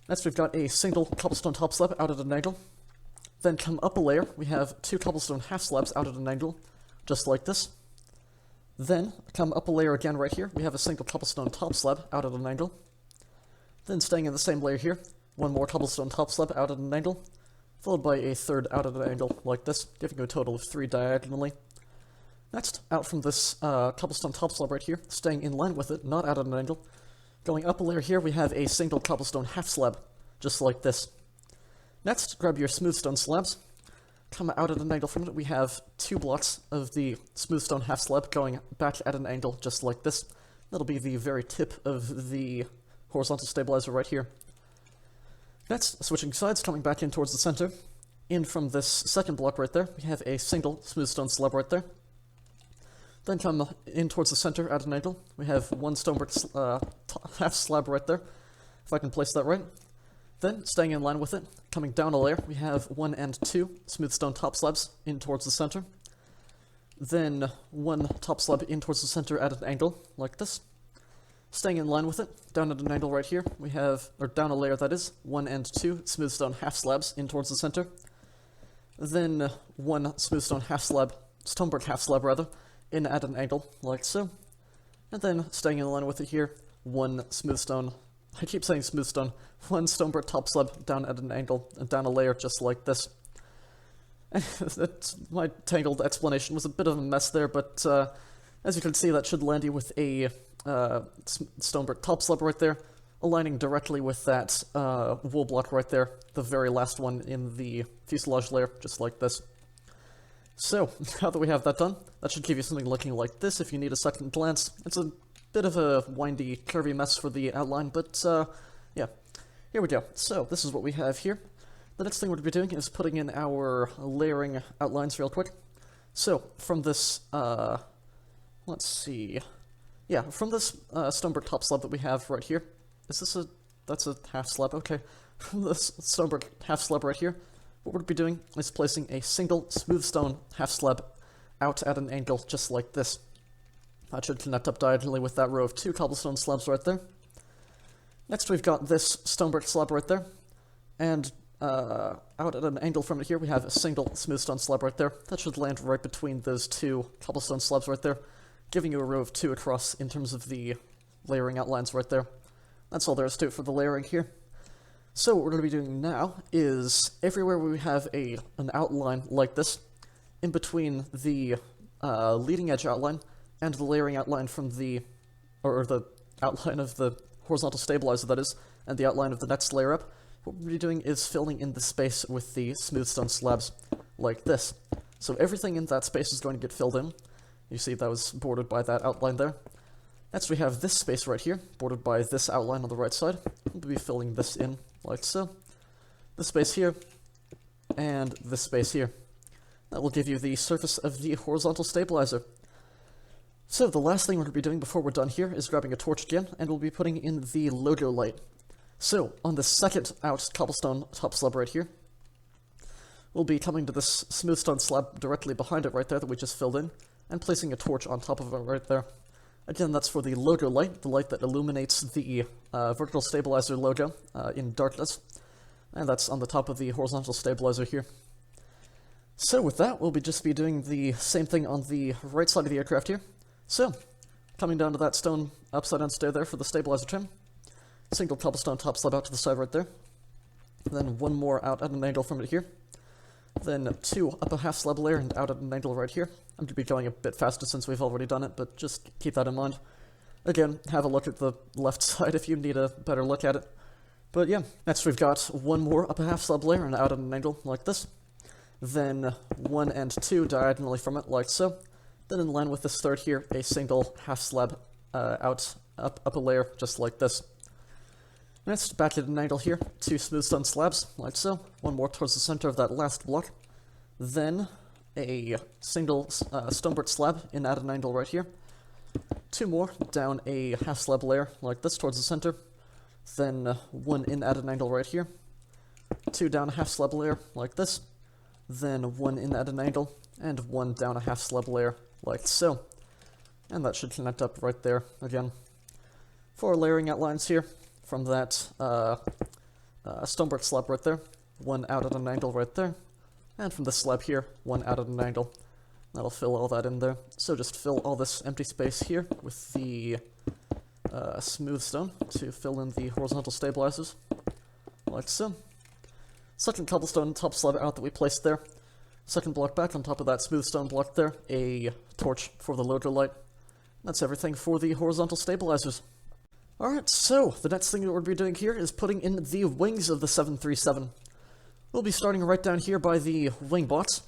next we've got a single cobblestone top slab out at an angle. Then come up a layer, we have 2 cobblestone half slabs out at an angle, just like this. Then, come up a layer again right here, we have a single cobblestone top slab out at an angle. Then staying in the same layer here, 1 more cobblestone top slab out at an angle, followed by a third out at an angle like this, giving you a total of 3 diagonally. Next, out from this cobblestone top slab right here, staying in line with it, not out at an angle. Going up a layer here, we have a single cobblestone half slab, just like this. Next, grab your smooth stone slabs. Come out at an angle from it, we have 2 blocks of the smooth stone half slab going back at an angle, just like this. That'll be the very tip of the horizontal stabilizer right here. Next, switching sides, coming back in towards the center. In from this second block right there, we have a single smooth stone slab right there. Then come in towards the center at an angle. We have 1 stonebrick half slab right there, if I can place that right. Then, staying in line with it, coming down a layer, we have 1 and 2 smooth stone top slabs in towards the center. Then 1 top slab in towards the center at an angle, like this. Staying in line with it, down at an angle right here, we have, or down a layer that is, 1 and 2 smooth stone half slabs in towards the center. Then 1 smooth stone half slab, stonebrick half slab rather, in at an angle, like so. And then, staying in line with it here, 1 smooth stone, I keep saying smooth stone, 1 stonebrick top slab down at an angle, and down a layer just like this. My tangled explanation was a bit of a mess there, but as you can see, that should land you with a stonebrick top slab right there, aligning directly with that wool block right there, the very last one in the fuselage layer, just like this. So, now that we have that done, that should give you something looking like this if you need a second glance. It's a bit of a windy, curvy mess for the outline, but yeah, here we go. So, this is what we have here. The next thing we're going to be doing is putting in our layering outlines real quick. So, from this, let's see, yeah, from this stonebrick top slab that we have right here, is this that's a half slab, okay. From this stonebrick half slab right here, what we're going to be doing is placing a single smooth stone half slab out at an angle just like this. That should connect up diagonally with that row of 2 cobblestone slabs right there. Next we've got this stonebrick slab right there, and out at an angle from it here we have a single smooth stone slab right there. That should land right between those 2 cobblestone slabs right there, giving you a row of 2 across in terms of the layering outlines right there. That's all there is to it for the layering here. So what we're going to be doing now is everywhere we have an outline like this, in between the leading edge outline and the layering outline from or the outline of the horizontal stabilizer, that is, and the outline of the next layer up, what we're going to be doing is filling in the space with the smooth stone slabs, like this. So everything in that space is going to get filled in. You see that was bordered by that outline there. Next we have this space right here, bordered by this outline on the right side. We'll be filling this in, like so. This space here, and this space here. That will give you the surface of the horizontal stabilizer. So the last thing we're going to be doing before we're done here is grabbing a torch again, and we'll be putting in the logo light. So, on the second out cobblestone top slab right here, we'll be coming to this smooth stone slab directly behind it right there that we just filled in, and placing a torch on top of it right there. Again, that's for the logo light, the light that illuminates the vertical stabilizer logo in darkness, and that's on the top of the horizontal stabilizer here. So with that, we'll just be doing the same thing on the right side of the aircraft here. So, coming down to that stone upside down stair there for the stabilizer trim, single cobblestone top slab out to the side right there, then one more out at an angle from it here, then two up a half slab layer and out at an angle right here. I'm going to be going a bit faster since we've already done it, but just keep that in mind. Again, have a look at the left side if you need a better look at it. But yeah, next we've got one more up a half slab layer and out at an angle like this. Then 1 and 2 diagonally from it like so. Then in line with this third here, a single half slab up a layer just like this. Next, back at an angle here, 2 smooth stone slabs, like so. One more towards the center of that last block. Then a single stone brick slab in at an angle right here. 2 more down a half slab layer, like this, towards the center. Then 1 in at an angle right here. 2 down a half slab layer, like this. Then 1 in at an angle, and 1 down a half slab layer, like so. And that should connect up right there again. 4 layering outlines here from that stone brick slab right there, 1 out at an angle right there, and from this slab here, 1 out at an angle. That'll fill all that in there. So just fill all this empty space here with the smooth stone to fill in the horizontal stabilizers, like so. Second cobblestone top slab out that we placed there. Second block back on top of that smooth stone block there, a torch for the logo light. That's everything for the horizontal stabilizers. Alright, so the next thing that we're going to be doing here is putting in the wings of the 737. We'll be starting right down here by the wing box.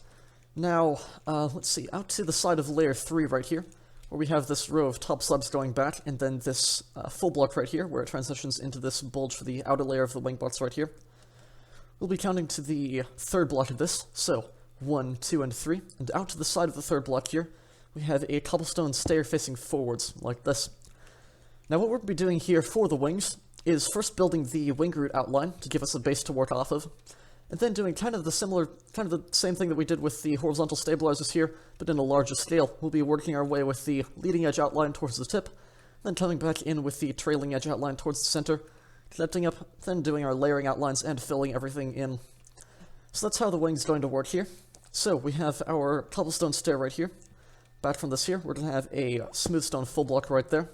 Now, let's see, out to the side of layer 3 right here, where we have this row of top slabs going back, and then this full block right here, where it transitions into this bulge for the outer layer of the wing box right here. We'll be counting to the third block of this, so 1, 2, and 3, and out to the side of the third block here, we have a cobblestone stair facing forwards, like this. Now what we'll be doing here for the wings is first building the wing root outline to give us a base to work off of, and then doing kind of the same thing that we did with the horizontal stabilizers here, but in a larger scale. We'll be working our way with the leading edge outline towards the tip, then coming back in with the trailing edge outline towards the center, connecting up, then doing our layering outlines and filling everything in. So that's how the wing's going to work here. So we have our cobblestone stair right here. Back from this here, we're going to have a smooth stone full block right there.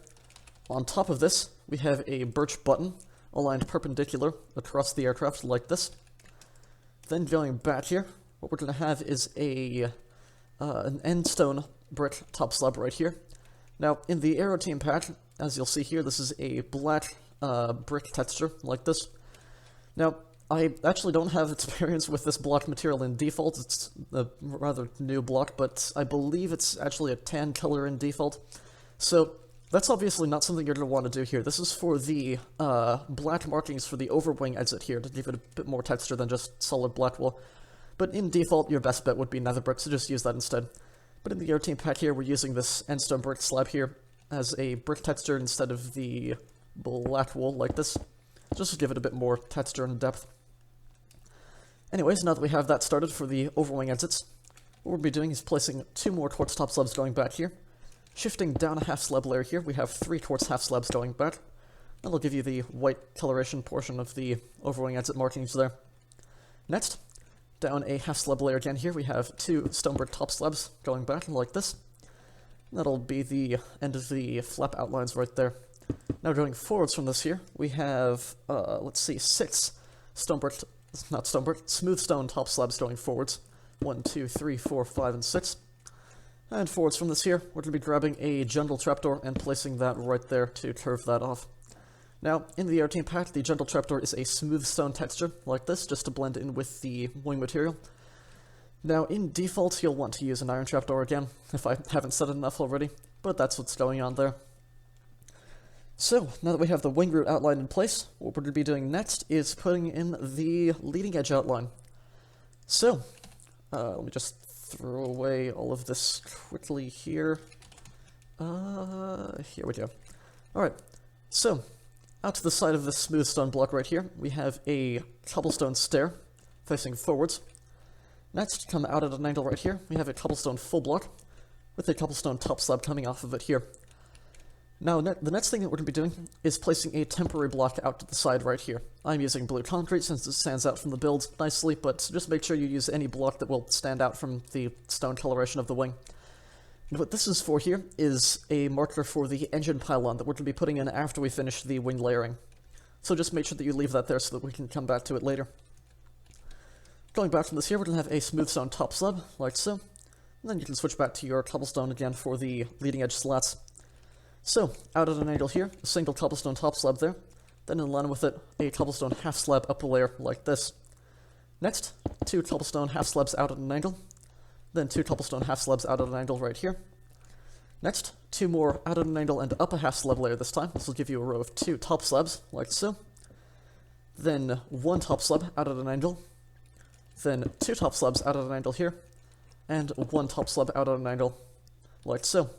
On top of this, we have a birch button aligned perpendicular across the aircraft like this. Then going back here, what we're going to have is an end stone brick top slab right here. Now, in the Aeroteam pack, as you'll see here, this is a black brick texture like this. Now, I actually don't have experience with this block material in default. It's a rather new block, but I believe it's actually a tan color in default. So that's obviously not something you're going to want to do here. This is for the black markings for the overwing exit here to give it a bit more texture than just solid black wool. But in default, your best bet would be nether brick, so just use that instead. But in the Aeroteam pack here, we're using this endstone brick slab here as a brick texture instead of the black wool like this, just to give it a bit more texture and depth. Anyways, now that we have that started for the overwing exits, what we'll be doing is placing 2 more quartz top slabs going back here. Shifting down a half slab layer here, we have 3 quartz half slabs going back. That'll give you the white coloration portion of the overwing exit markings there. Next, down a half slab layer again here, we have 2 stone brick top slabs going back like this. That'll be the end of the flap outlines right there. Now going forwards from this here, we have, let's see, 6 smooth stone top slabs going forwards. 1, 2, 3, 4, 5, and 6. And forwards from this here, we're going to be grabbing a jungle trapdoor and placing that right there to curve that off. Now, in the Aeroteam pack, the jungle trapdoor is a smooth stone texture, like this, just to blend in with the wing material. Now, in default, you'll want to use an iron trapdoor again, if I haven't said it enough already, but that's what's going on there. So, now that we have the wing root outline in place, what we're going to be doing next is putting in the leading edge outline. So, let me just throw away all of this quickly here. Here we go. Alright, so, out to the side of this smooth stone block right here, we have a cobblestone stair facing forwards. Next, come out at an angle right here, we have a cobblestone full block with a cobblestone top slab coming off of it here. Now, the next thing that we're going to be doing is placing a temporary block out to the side right here. I'm using blue concrete since it stands out from the build nicely, but just make sure you use any block that will stand out from the stone coloration of the wing. And what this is for here is a marker for the engine pylon that we're going to be putting in after we finish the wing layering. So just make sure that you leave that there so that we can come back to it later. Going back from this here, we're going to have a smooth stone top slab, like so. And then you can switch back to your cobblestone again for the leading edge slats. So, out at an angle here, a single cobblestone top slab there, then in line with it, a cobblestone half slab up a layer like this. Next, 2 cobblestone half slabs out at an angle, then 2 cobblestone half slabs out at an angle right here. Next, 2 more out at an angle and up a half slab layer this time. This will give you a row of 2 top slabs, like so. Then 1 top slab out at an angle, then 2 top slabs out at an angle here, and 1 top slab out at an angle, like so.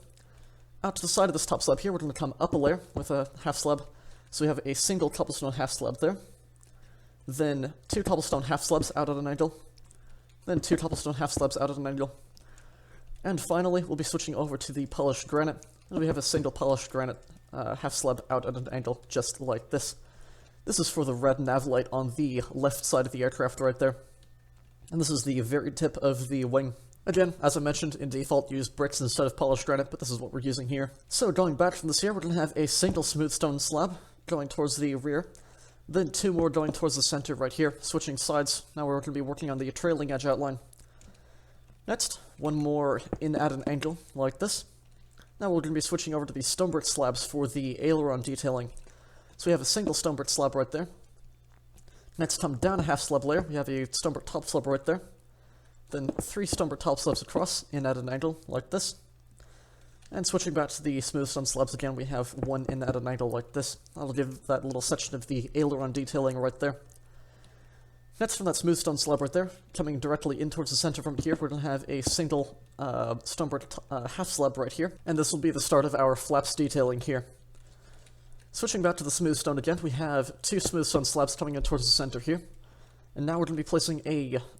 Out to the side of this top slab here, we're going to come up a layer with a half slab. So we have a single cobblestone half slab there. Then 2 cobblestone half slabs out at an angle. Then 2 cobblestone half slabs out at an angle. And finally, we'll be switching over to the polished granite. And we have a single polished granite half slab out at an angle, just like this. This is for the red nav light on the left side of the aircraft right there. And this is the very tip of the wing. Again, as I mentioned, in default use bricks instead of polished granite, but this is what we're using here. So going back from this here, we're going to have a single smooth stone slab going towards the rear, then 2 more going towards the center right here, switching sides. Now we're going to be working on the trailing edge outline. Next, 1 more in at an angle, like this. Now we're going to be switching over to the stone brick slabs for the aileron detailing. So we have a single stone brick slab right there. Next, come down a half slab layer, we have a stone brick top slab right there. Then 3 stone brick top slabs across, in at an angle, like this. And switching back to the smooth stone slabs again, we have 1 in at an angle like this. That'll give that little section of the aileron detailing right there. Next, from that smooth stone slab right there, coming directly in towards the center from here, we're going to have a single stone brick half slab right here. And this will be the start of our flaps detailing here. Switching back to the smooth stone again, we have 2 smooth stone slabs coming in towards the center here. And now we're going to be placing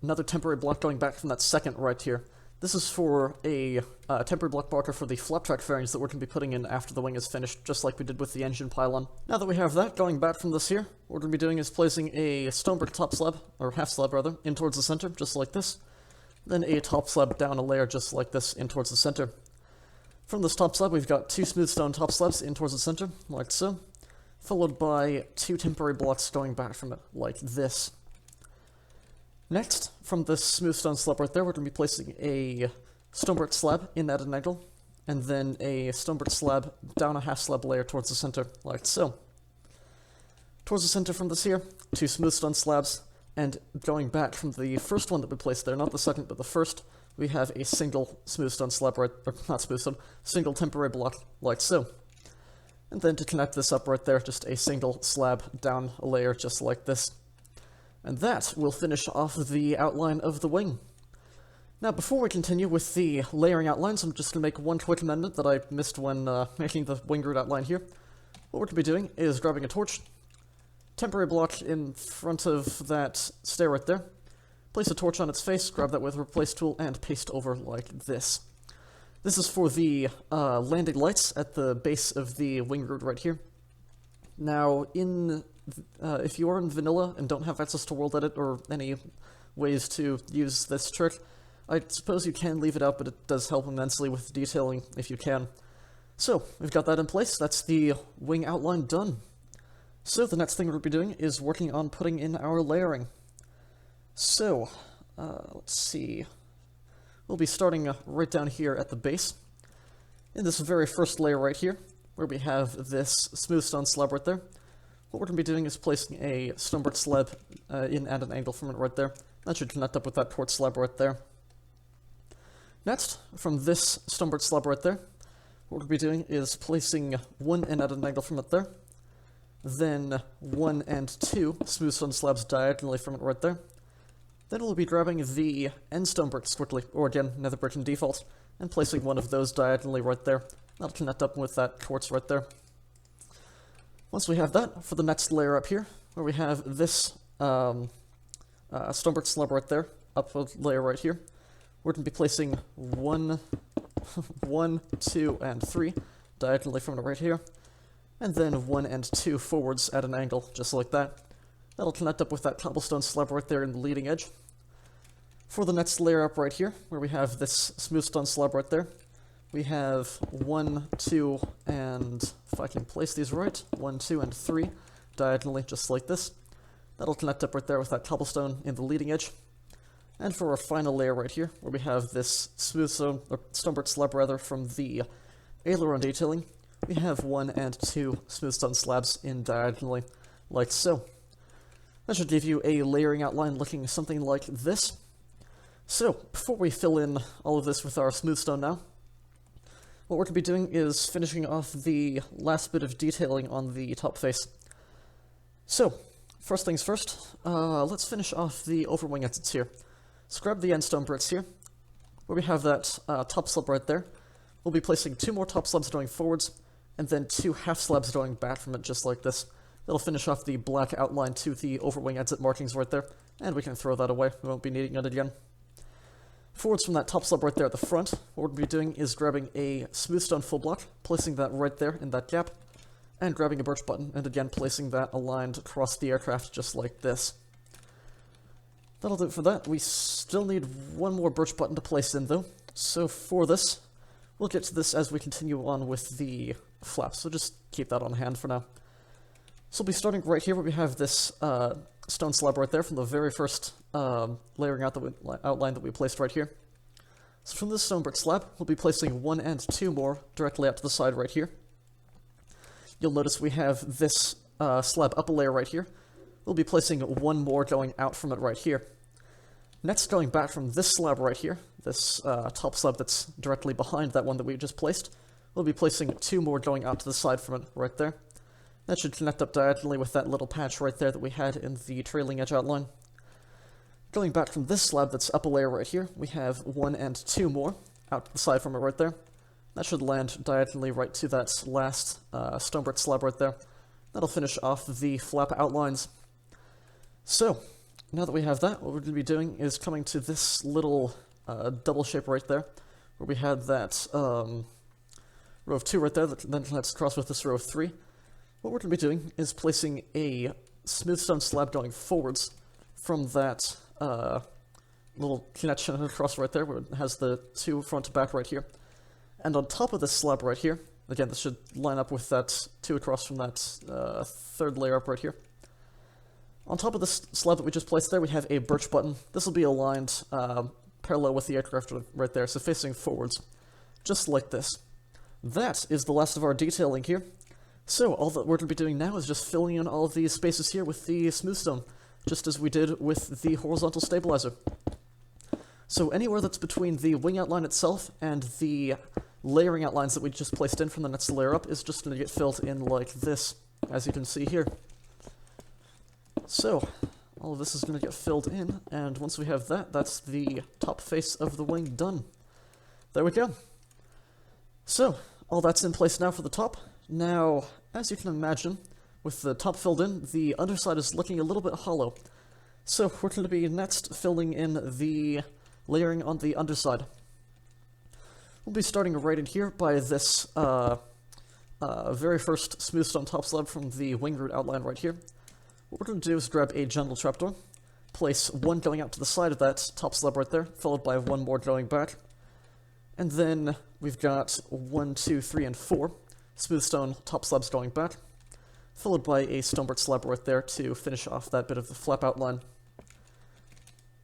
another temporary block going back from that second right here. This is for a temporary block marker for the flap track fairings that we're going to be putting in after the wing is finished, just like we did with the engine pylon. Now that we have that, going back from this here, what we're going to be doing is placing a stone brick top slab, or half slab rather, in towards the center, just like this. Then a top slab down a layer just like this, in towards the center. From this top slab, we've got 2 smooth stone top slabs in towards the center, like so. Followed by 2 temporary blocks going back from it, like this. Next, from this smooth stone slab right there, we're going to be placing a stone brick slab in at an angle, and then a stone brick slab down a half slab layer towards the center, like so. Towards the center from this here, 2 smooth stone slabs, and going back from the first one that we placed there, not the second, but the first, we have a single smooth stone slab right, or not smooth stone, single temporary block, like so. And then to connect this up right there, just a single slab down a layer just like this. And that will finish off the outline of the wing. Now, before we continue with the layering outlines, I'm just going to make one quick amendment that I missed when making the wing root outline here. What we're going to be doing is grabbing a torch, temporary block in front of that stair right there, place a torch on its face, grab that with a replace tool, and paste over like this. This is for the landing lights at the base of the wing root right here. Now, if you are in vanilla and don't have access to World Edit or any ways to use this trick, I suppose you can leave it out, but it does help immensely with detailing if you can. So, we've got that in place. That's the wing outline done. So the next thing we'll be doing is working on putting in our layering. So, let's see. We'll be starting right down here at the base. In this very first layer right here, where we have this smooth stone slab right there, what we're going to be doing is placing a stonebrick slab in at an angle from it right there. That should connect up with that quartz slab right there. Next, from this stonebrick slab right there, what we're going to be doing is placing one in at an angle from it there, then 1 and 2 smooth stone slabs diagonally from it right there. Then we'll be grabbing the end stone bricks quickly, or again, nether brick in default, and placing one of those diagonally right there. That'll connect up with that quartz right there. Once we have that, for the next layer up here, where we have this stone brick slab right there, up a layer right here, we're going to be placing 1, 2, and 3 diagonally from it right here, and then 1 and 2 forwards at an angle, just like that. That'll connect up with that cobblestone slab right there in the leading edge. For the next layer up right here, where we have this smooth stone slab right there, we have 1, 2, and if I can place these right, 1, 2, and 3 diagonally, just like this. That'll connect up right there with that cobblestone in the leading edge. And for our final layer right here, where we have this smooth stone, or stonebrick slab rather, from the aileron detailing, we have 1 and 2 smooth stone slabs in diagonally, like so. That should give you a layering outline looking something like this. So, before we fill in all of this with our smooth stone now, what we're going to be doing is finishing off the last bit of detailing on the top face. So, first things first, let's finish off the overwing exits here. So grab the end stone bricks here, where we have that top slab right there. We'll be placing 2 more top slabs going forwards, and then 2 half slabs going back from it, just like this. That'll finish off the black outline to the overwing exit markings right there, and we can throw that away. We won't be needing it again. Forwards from that top slab right there at the front, what we're going to be doing is grabbing a smooth stone full block, placing that right there in that gap, and grabbing a birch button, and again placing that aligned across the aircraft just like this. That'll do it for that. We still need one more birch button to place in though, so for this, we'll get to this as we continue on with the flaps, so just keep that on hand for now. So we'll be starting right here where we have this stone slab right there from the very first layering outline that we placed right here. So from this stone brick slab, we'll be placing 1 and 2 more directly out to the side right here. You'll notice we have this slab up a layer right here. We'll be placing 1 more going out from it right here. Next, going back from this slab right here, this top slab that's directly behind that one that we just placed, we'll be placing 2 more going out to the side from it right there. That should connect up diagonally with that little patch right there that we had in the trailing edge outline. Going back from this slab that's up a layer right here, we have 1 and 2 more out to the side from it right there. That should land diagonally right to that last stone brick slab right there. That'll finish off the flap outlines. So, now that we have that, what we're going to be doing is coming to this little double shape right there, where we had that row of 2 right there that then connects across with this row of 3. What we're going to be doing is placing a smooth stone slab going forwards from that little connection across right there, where it has the 2 front to back right here. And on top of this slab right here, again, this should line up with that 2 across from that 3rd layer up right here. On top of this slab that we just placed there, we have a birch button. This will be aligned parallel with the aircraft right there, so facing forwards, just like this. That is the last of our detailing here. So, all that we're going to be doing now is just filling in all of these spaces here with the smooth stone, just as we did with the horizontal stabilizer. So anywhere that's between the wing outline itself and the layering outlines that we just placed in from the next layer up is just going to get filled in like this, as you can see here. So, all of this is going to get filled in, and once we have that, that's the top face of the wing done. There we go. So, all that's in place now for the top. Now, as you can imagine, with the top filled in, the underside is looking a little bit hollow. So we're going to be next filling in the layering on the underside. We'll be starting right in here by this very first smooth stone top slab from the wing root outline right here. What we're going to do is grab a general trapdoor, place 1 going out to the side of that top slab right there, followed by 1 more going back. And then we've got 1, 2, 3, and 4 smooth stone top slabs going back, followed by a stonebrick slab right there to finish off that bit of the flap outline.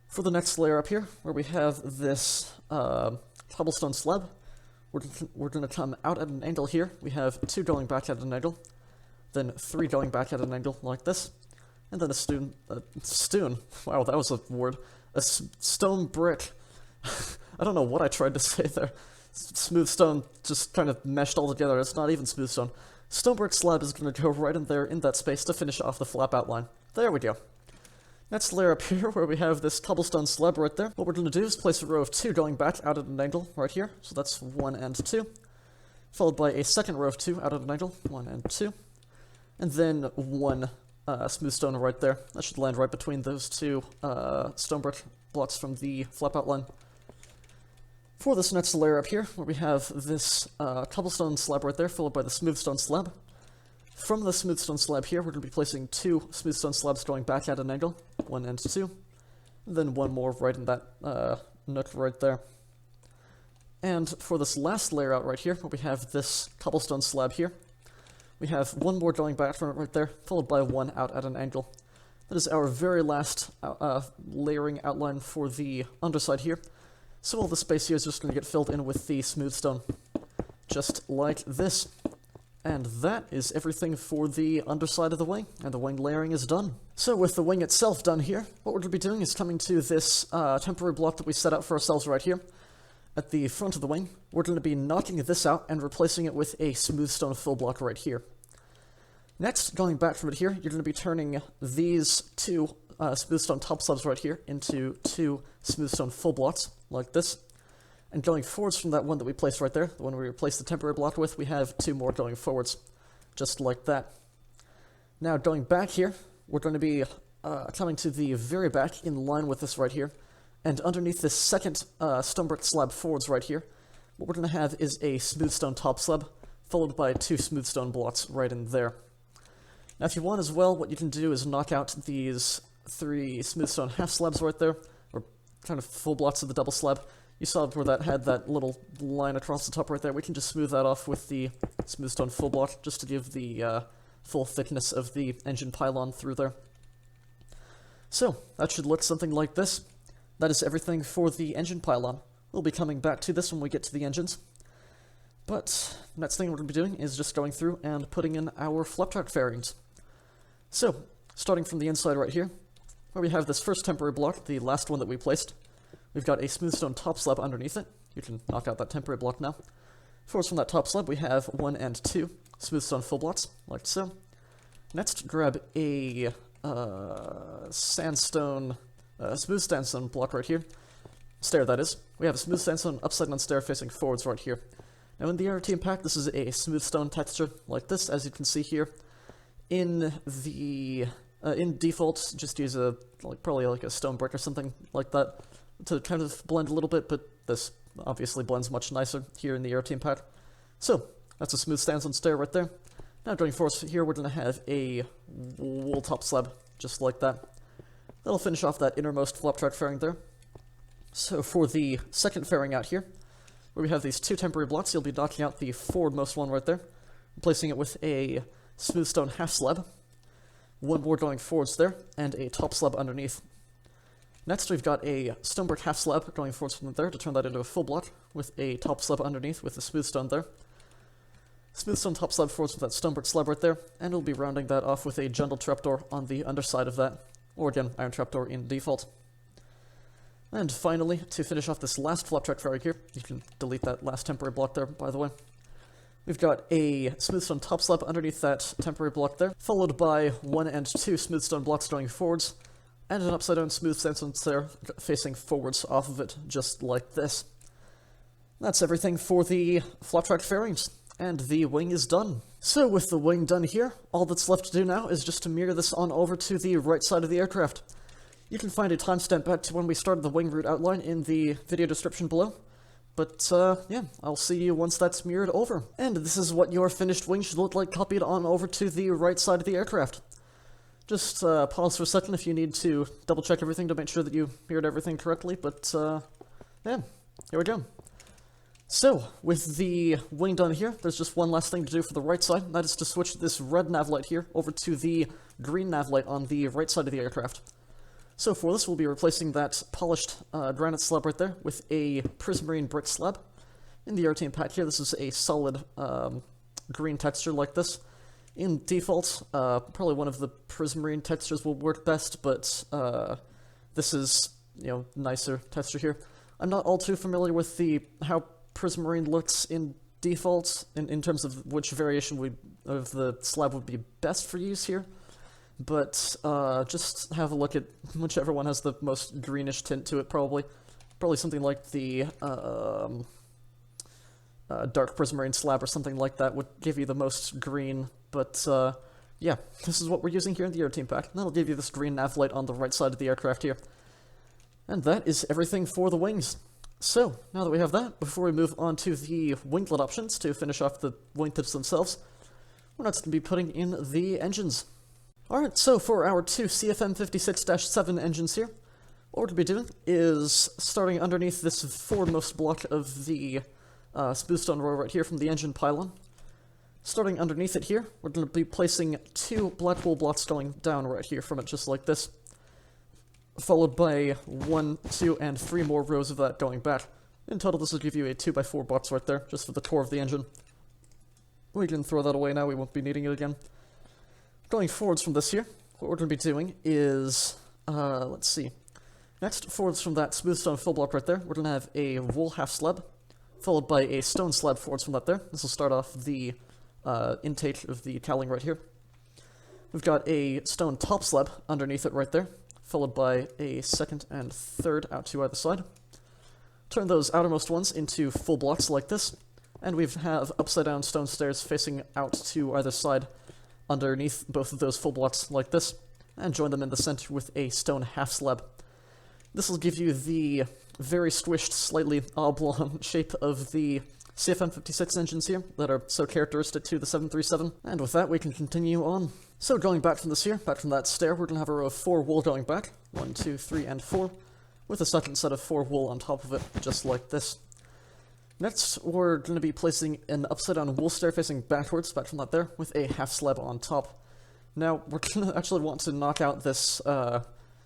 For the next layer up here, where we have this cobblestone slab, we're going to come out at an angle here. We have 2 going back at an angle, then 3 going back at an angle like this, and then a stone. Wow, that was a word. A stone brick. I don't know what I tried to say there. Smooth stone just kind of meshed all together. It's not even smooth stone. Stone brick slab is going to go right in there in that space to finish off the flap outline. There we go. Next layer up here, where we have this cobblestone slab right there, what we're going to do is place a row of 2 going back out at an angle right here. So that's 1 and 2. Followed by a second row of 2 out at an angle, 1 and 2. And then 1 smooth stone right there. That should land right between those 2 stone brick blocks from the flap outline. For this next layer up here, where we have this cobblestone slab right there, followed by the smooth stone slab. From the smooth stone slab here, we're going to be placing 2 smooth stone slabs going back at an angle, 1 and 2, and then 1 more right in that nook right there. And for this last layer out right here, where we have this cobblestone slab here, we have 1 more going back from it right there, followed by 1 out at an angle. That is our very last layering outline for the underside here. So all the space here is just going to get filled in with the smooth stone, just like this. And that is everything for the underside of the wing, and the wing layering is done. So with the wing itself done here, what we're going to be doing is coming to this temporary block that we set out for ourselves right here. At the front of the wing, we're going to be knocking this out and replacing it with a smooth stone fill block right here. Next, going back from it here, you're going to be turning these 2 smooth stone top slabs right here into 2 smooth stone full blocks, like this. And going forwards from that one that we placed right there, the one we replaced the temporary block with, we have 2 more going forwards, just like that. Now going back here, we're going to be coming to the very back in line with this right here, and underneath this second stone brick slab forwards right here, what we're going to have is a smooth stone top slab, followed by 2 smooth stone blocks right in there. Now if you want as well, what you can do is knock out these 3 smooth stone half slabs right there, or kind of full blocks of the double slab. You saw where that had that little line across the top right there. We can just smooth that off with the smooth stone full block, just to give the full thickness of the engine pylon through there. So, that should look something like this. That is everything for the engine pylon. We'll be coming back to this when we get to the engines. But, next thing we're going to be doing is just going through and putting in our flap track fairings. So, starting from the inside right here, where we have this first temporary block, the last one that we placed, we've got a smooth stone top slab underneath it. You can knock out that temporary block now. Forwards from that top slab, we have 1 and 2 smooth stone full blocks, like so. Next, grab a smooth sandstone block right here. Stair, that is. We have a smooth sandstone upside down stair facing forwards right here. Now in the Aeroteam pack, this is a smooth stone texture like this, as you can see here. In the in default, just use probably a stone brick or something like that to kind of blend a little bit, but this obviously blends much nicer here in the Aeroteam pack. So, that's a smooth sandstone stair right there. Now going forward here, we're going to have a wool top slab, just like that. That'll finish off that innermost flap track fairing there. So for the second fairing out here, where we have these 2 temporary blocks, you'll be knocking out the forwardmost one right there, replacing it with a smooth stone half slab, 1 more going forwards there, and a top slab underneath. Next, we've got a stone brick half slab going forwards from there to turn that into a full block, with a top slab underneath with a smooth stone there. Smooth stone top slab forwards with that stone brick slab right there, and we'll be rounding that off with a jungle trapdoor on the underside of that, or again, iron trapdoor in default. And finally, to finish off this last flap track fairing here, you can delete that last temporary block there, by the way. We've got a smooth stone top slab underneath that temporary block there, followed by 1 and 2 smooth stone blocks going forwards, and an upside down smooth sandstone stair facing forwards off of it, just like this. That's everything for the flap track fairings, and the wing is done. So with the wing done here, all that's left to do now is just to mirror this on over to the right side of the aircraft. You can find a timestamp back to when we started the wing route outline in the video description below. But, yeah, I'll see you once that's mirrored over. And this is what your finished wing should look like copied on over to the right side of the aircraft. Just pause for a second if you need to double check everything to make sure that you mirrored everything correctly, but, yeah, here we go. So, with the wing done here, there's just one last thing to do for the right side, and that is to switch this red nav light here over to the green nav light on the right side of the aircraft. So for this, we'll be replacing that polished granite slab right there with a prismarine brick slab. In the Aeroteam pack here, this is a solid green texture like this. In default, probably one of the prismarine textures will work best, but this is, nicer texture here. I'm not all too familiar with how prismarine looks in default, in terms of which variation of the slab would be best for use here. But just have a look at whichever one has the most greenish tint to it, probably. Probably something like the dark prismarine slab or something like that would give you the most green. But yeah, this is what we're using here in the Aeroteam pack. That'll give you this green nav light on the right side of the aircraft here. And that is everything for the wings. So, now that we have that, before we move on to the winglet options to finish off the wingtips themselves, we're next going to be putting in the engines. Alright, so for our two CFM56-7 engines here, what we're going to be doing is starting underneath this foremost block of the smooth stone row right here from the engine pylon. Starting underneath it here, we're going to be placing two black wool blocks going down right here from it, just like this. Followed by 1, 2, and 3 more rows of that going back. In total, this will give you a 2x4 box right there, just for the core of the engine. We can throw that away now, we won't be needing it again. Going forwards from this here, what we're going to be doing is, let's see. Next, forwards from that smooth stone fill block right there, we're going to have a wool half slab, followed by a stone slab forwards from that there. This will start off the intake of the cowling right here. We've got a stone top slab underneath it right there, followed by a second and third out to either side. Turn those outermost ones into full blocks like this, and we have upside down stone stairs facing out to either side underneath both of those full blocks like this, and join them in the center with a stone half slab. This will give you the very squished, slightly oblong shape of the CFM56 engines here that are so characteristic to the 737, and with that we can continue on. So going back from this here, back from that stair, we're going to have a row of 4 wool going back, 1, 2, 3, and 4, with a second set of 4 wool on top of it, just like this. Next, we're going to be placing an upside down wool stair facing backwards, back from that there, with a half slab on top. Now, we're going to actually want to knock out this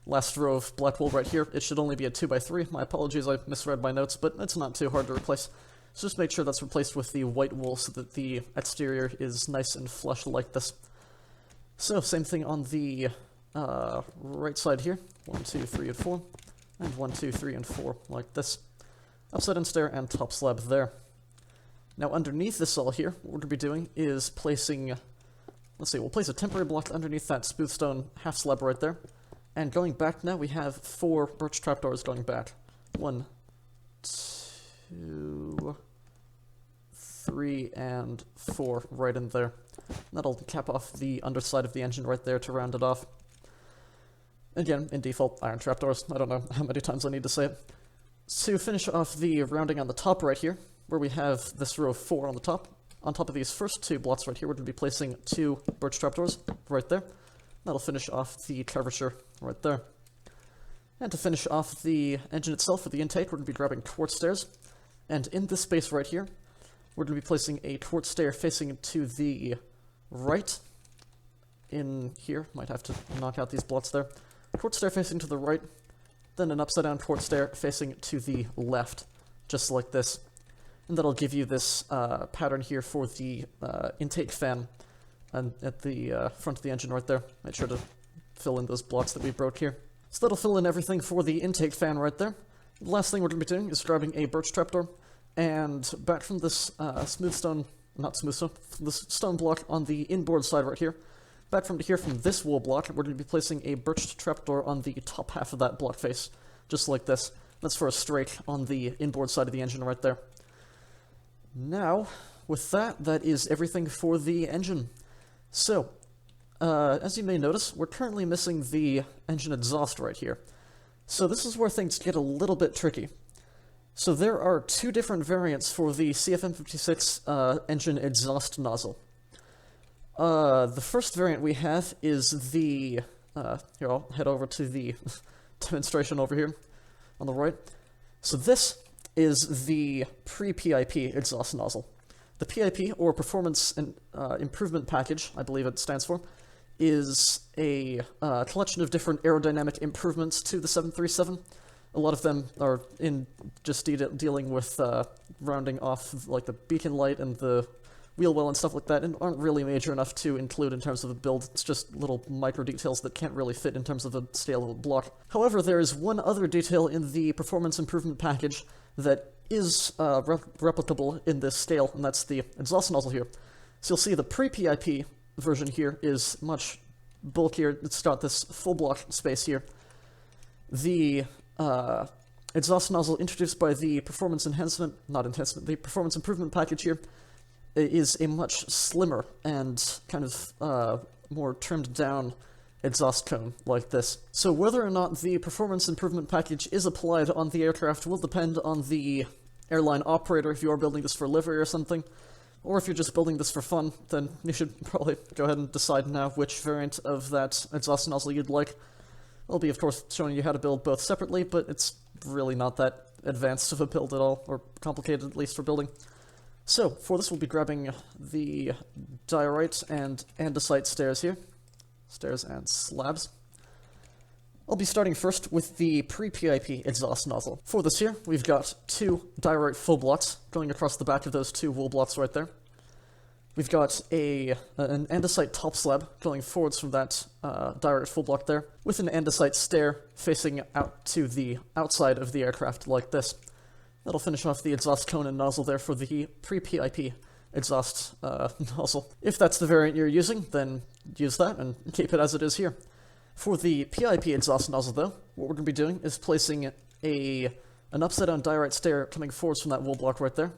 last row of black wool right here. It should only be a 2x3. My apologies, I misread my notes, but it's not too hard to replace. So just make sure that's replaced with the white wool so that the exterior is nice and flush like this. So, same thing on the right side here. 1, 2, 3, and 4. And 1, 2, 3, and 4, like this. Upside down stair and top slab there. Now underneath this all here, what we're going to be doing is placing, let's see, we'll place a temporary block underneath that smooth stone half slab right there. And going back now, we have 4 birch trapdoors going back. 1, 2, 3, and 4 right in there. That'll cap off the underside of the engine right there to round it off. Again, in default, iron trapdoors. I don't know how many times I need to say it. To finish off the rounding on the top right here, where we have this row of 4 on the top of these first 2 blocks right here, we're going to be placing 2 birch trapdoors right there. That'll finish off the curvature right there. And to finish off the engine itself for the intake, we're going to be grabbing quartz stairs. And in this space right here, we're going to be placing a quartz stair facing to the right. In here, might have to knock out these blocks there. Quartz stair facing to the right, then an upside down quartz stair facing to the left, just like this. And that'll give you this pattern here for the intake fan and at the front of the engine right there. Make sure to fill in those blocks that we broke here. So that'll fill in everything for the intake fan right there. The last thing we're going to be doing is grabbing a birch trapdoor, and back from this this stone block on the inboard side right here, back from here from this wool block, we're going to be placing a birch trapdoor on the top half of that block face, just like this. That's for a straight on the inboard side of the engine right there. Now, with that, that is everything for the engine. So, as you may notice, we're currently missing the engine exhaust right here. So this is where things get a little bit tricky. So there are 2 different variants for the CFM56 engine exhaust nozzle. The first variant we have is the, here, I'll head over to the demonstration over here on the right. So this is the pre-PIP exhaust nozzle. The PIP, or Performance and Improvement Package, I believe it stands for, is a collection of different aerodynamic improvements to the 737. A lot of them are in just dealing with rounding off like the beacon light and the wheel well and stuff like that, and aren't really major enough to include in terms of a build. It's just little micro details that can't really fit in terms of a scale of a block. However, there is one other detail in the Performance Improvement Package that is replicable in this scale, and that's the exhaust nozzle here. So you'll see the pre-PIP version here is much bulkier. It's got this full block space here. The exhaust nozzle introduced by the Performance the Performance Improvement Package here is a much slimmer and kind of more trimmed down exhaust cone like this. So whether or not the Performance Improvement Package is applied on the aircraft will depend on the airline operator. If you are building this for livery or something, or if you're just building this for fun, then you should probably go ahead and decide now which variant of that exhaust nozzle you'd like. I'll be, of course, showing you how to build both separately, but it's really not that advanced of a build at all, or complicated at least for building. So, for this we'll be grabbing the diorite and andesite stairs here. Stairs and slabs. I'll be starting first with the pre-PIP exhaust nozzle. For this here, we've got two diorite full blocks going across the back of those two wool blocks right there. We've got an andesite top slab going forwards from that diorite full block there, with an andesite stair facing out to the outside of the aircraft like this. That'll finish off the exhaust cone and nozzle there for the pre-PIP exhaust nozzle. If that's the variant you're using, then use that and keep it as it is here. For the PIP exhaust nozzle, though, what we're going to be doing is placing an upside-down diorite stair coming forwards from that wool block right there,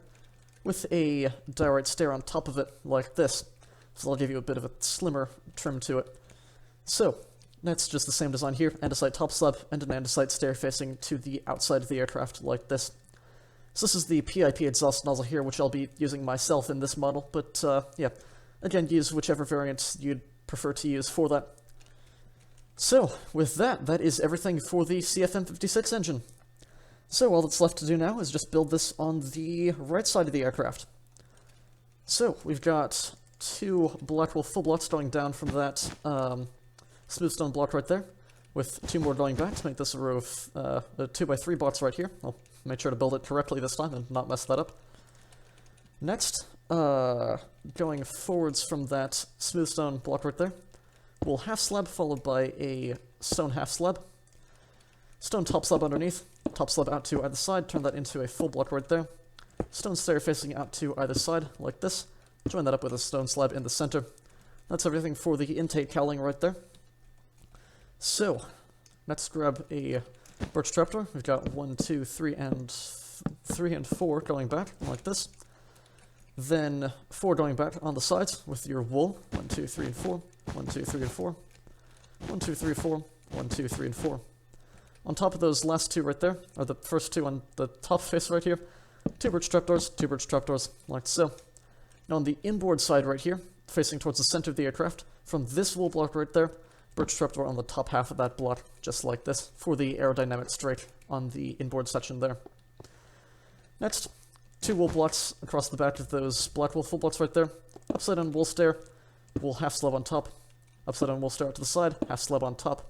with a diorite stair on top of it, like this. So I'll give you a bit of a slimmer trim to it. So, that's just the same design here, andesite top slab and an andesite stair facing to the outside of the aircraft, like this. So this is the PIP exhaust nozzle here, which I'll be using myself in this model, but yeah, again, use whichever variant you'd prefer to use for that. So, with that, that is everything for the CFM56 engine. So all that's left to do now is just build this on the right side of the aircraft. So, we've got two Blackwell full blocks going down from that smooth stone block right there, with two more going back to make this a row of 2x3 blocks right here. I'll make sure to build it correctly this time and not mess that up. Next, going forwards from that smooth stone block right there, we'll half slab followed by a stone half slab. Stone top slab underneath, top slab out to either side, turn that into a full block right there. Stone stair facing out to either side, like this. Join that up with a stone slab in the center. That's everything for the intake cowling right there. So, let's grab a birch trapdoor. We've got 1, 2, 3, and 4 going back, like this. Then 4 going back on the sides with your wool. 1, 2, 3, and 4. 1, 2, 3, and 4. 1, 2, 3, 4. 1, 2, 3, and 4. On top of those last two right there, or the first two on the top face right here, 2 birch trapdoors, like so. Now on the inboard side right here, facing towards the center of the aircraft, from this wool block right there, birch trapdoor on the top half of that block, just like this, for the aerodynamic strake on the inboard section there. Next, 2 wool blocks across the back of those Blackwell full blocks right there, upside down wool stair, wool half slab on top, upside down wool stair out to the side, half slab on top.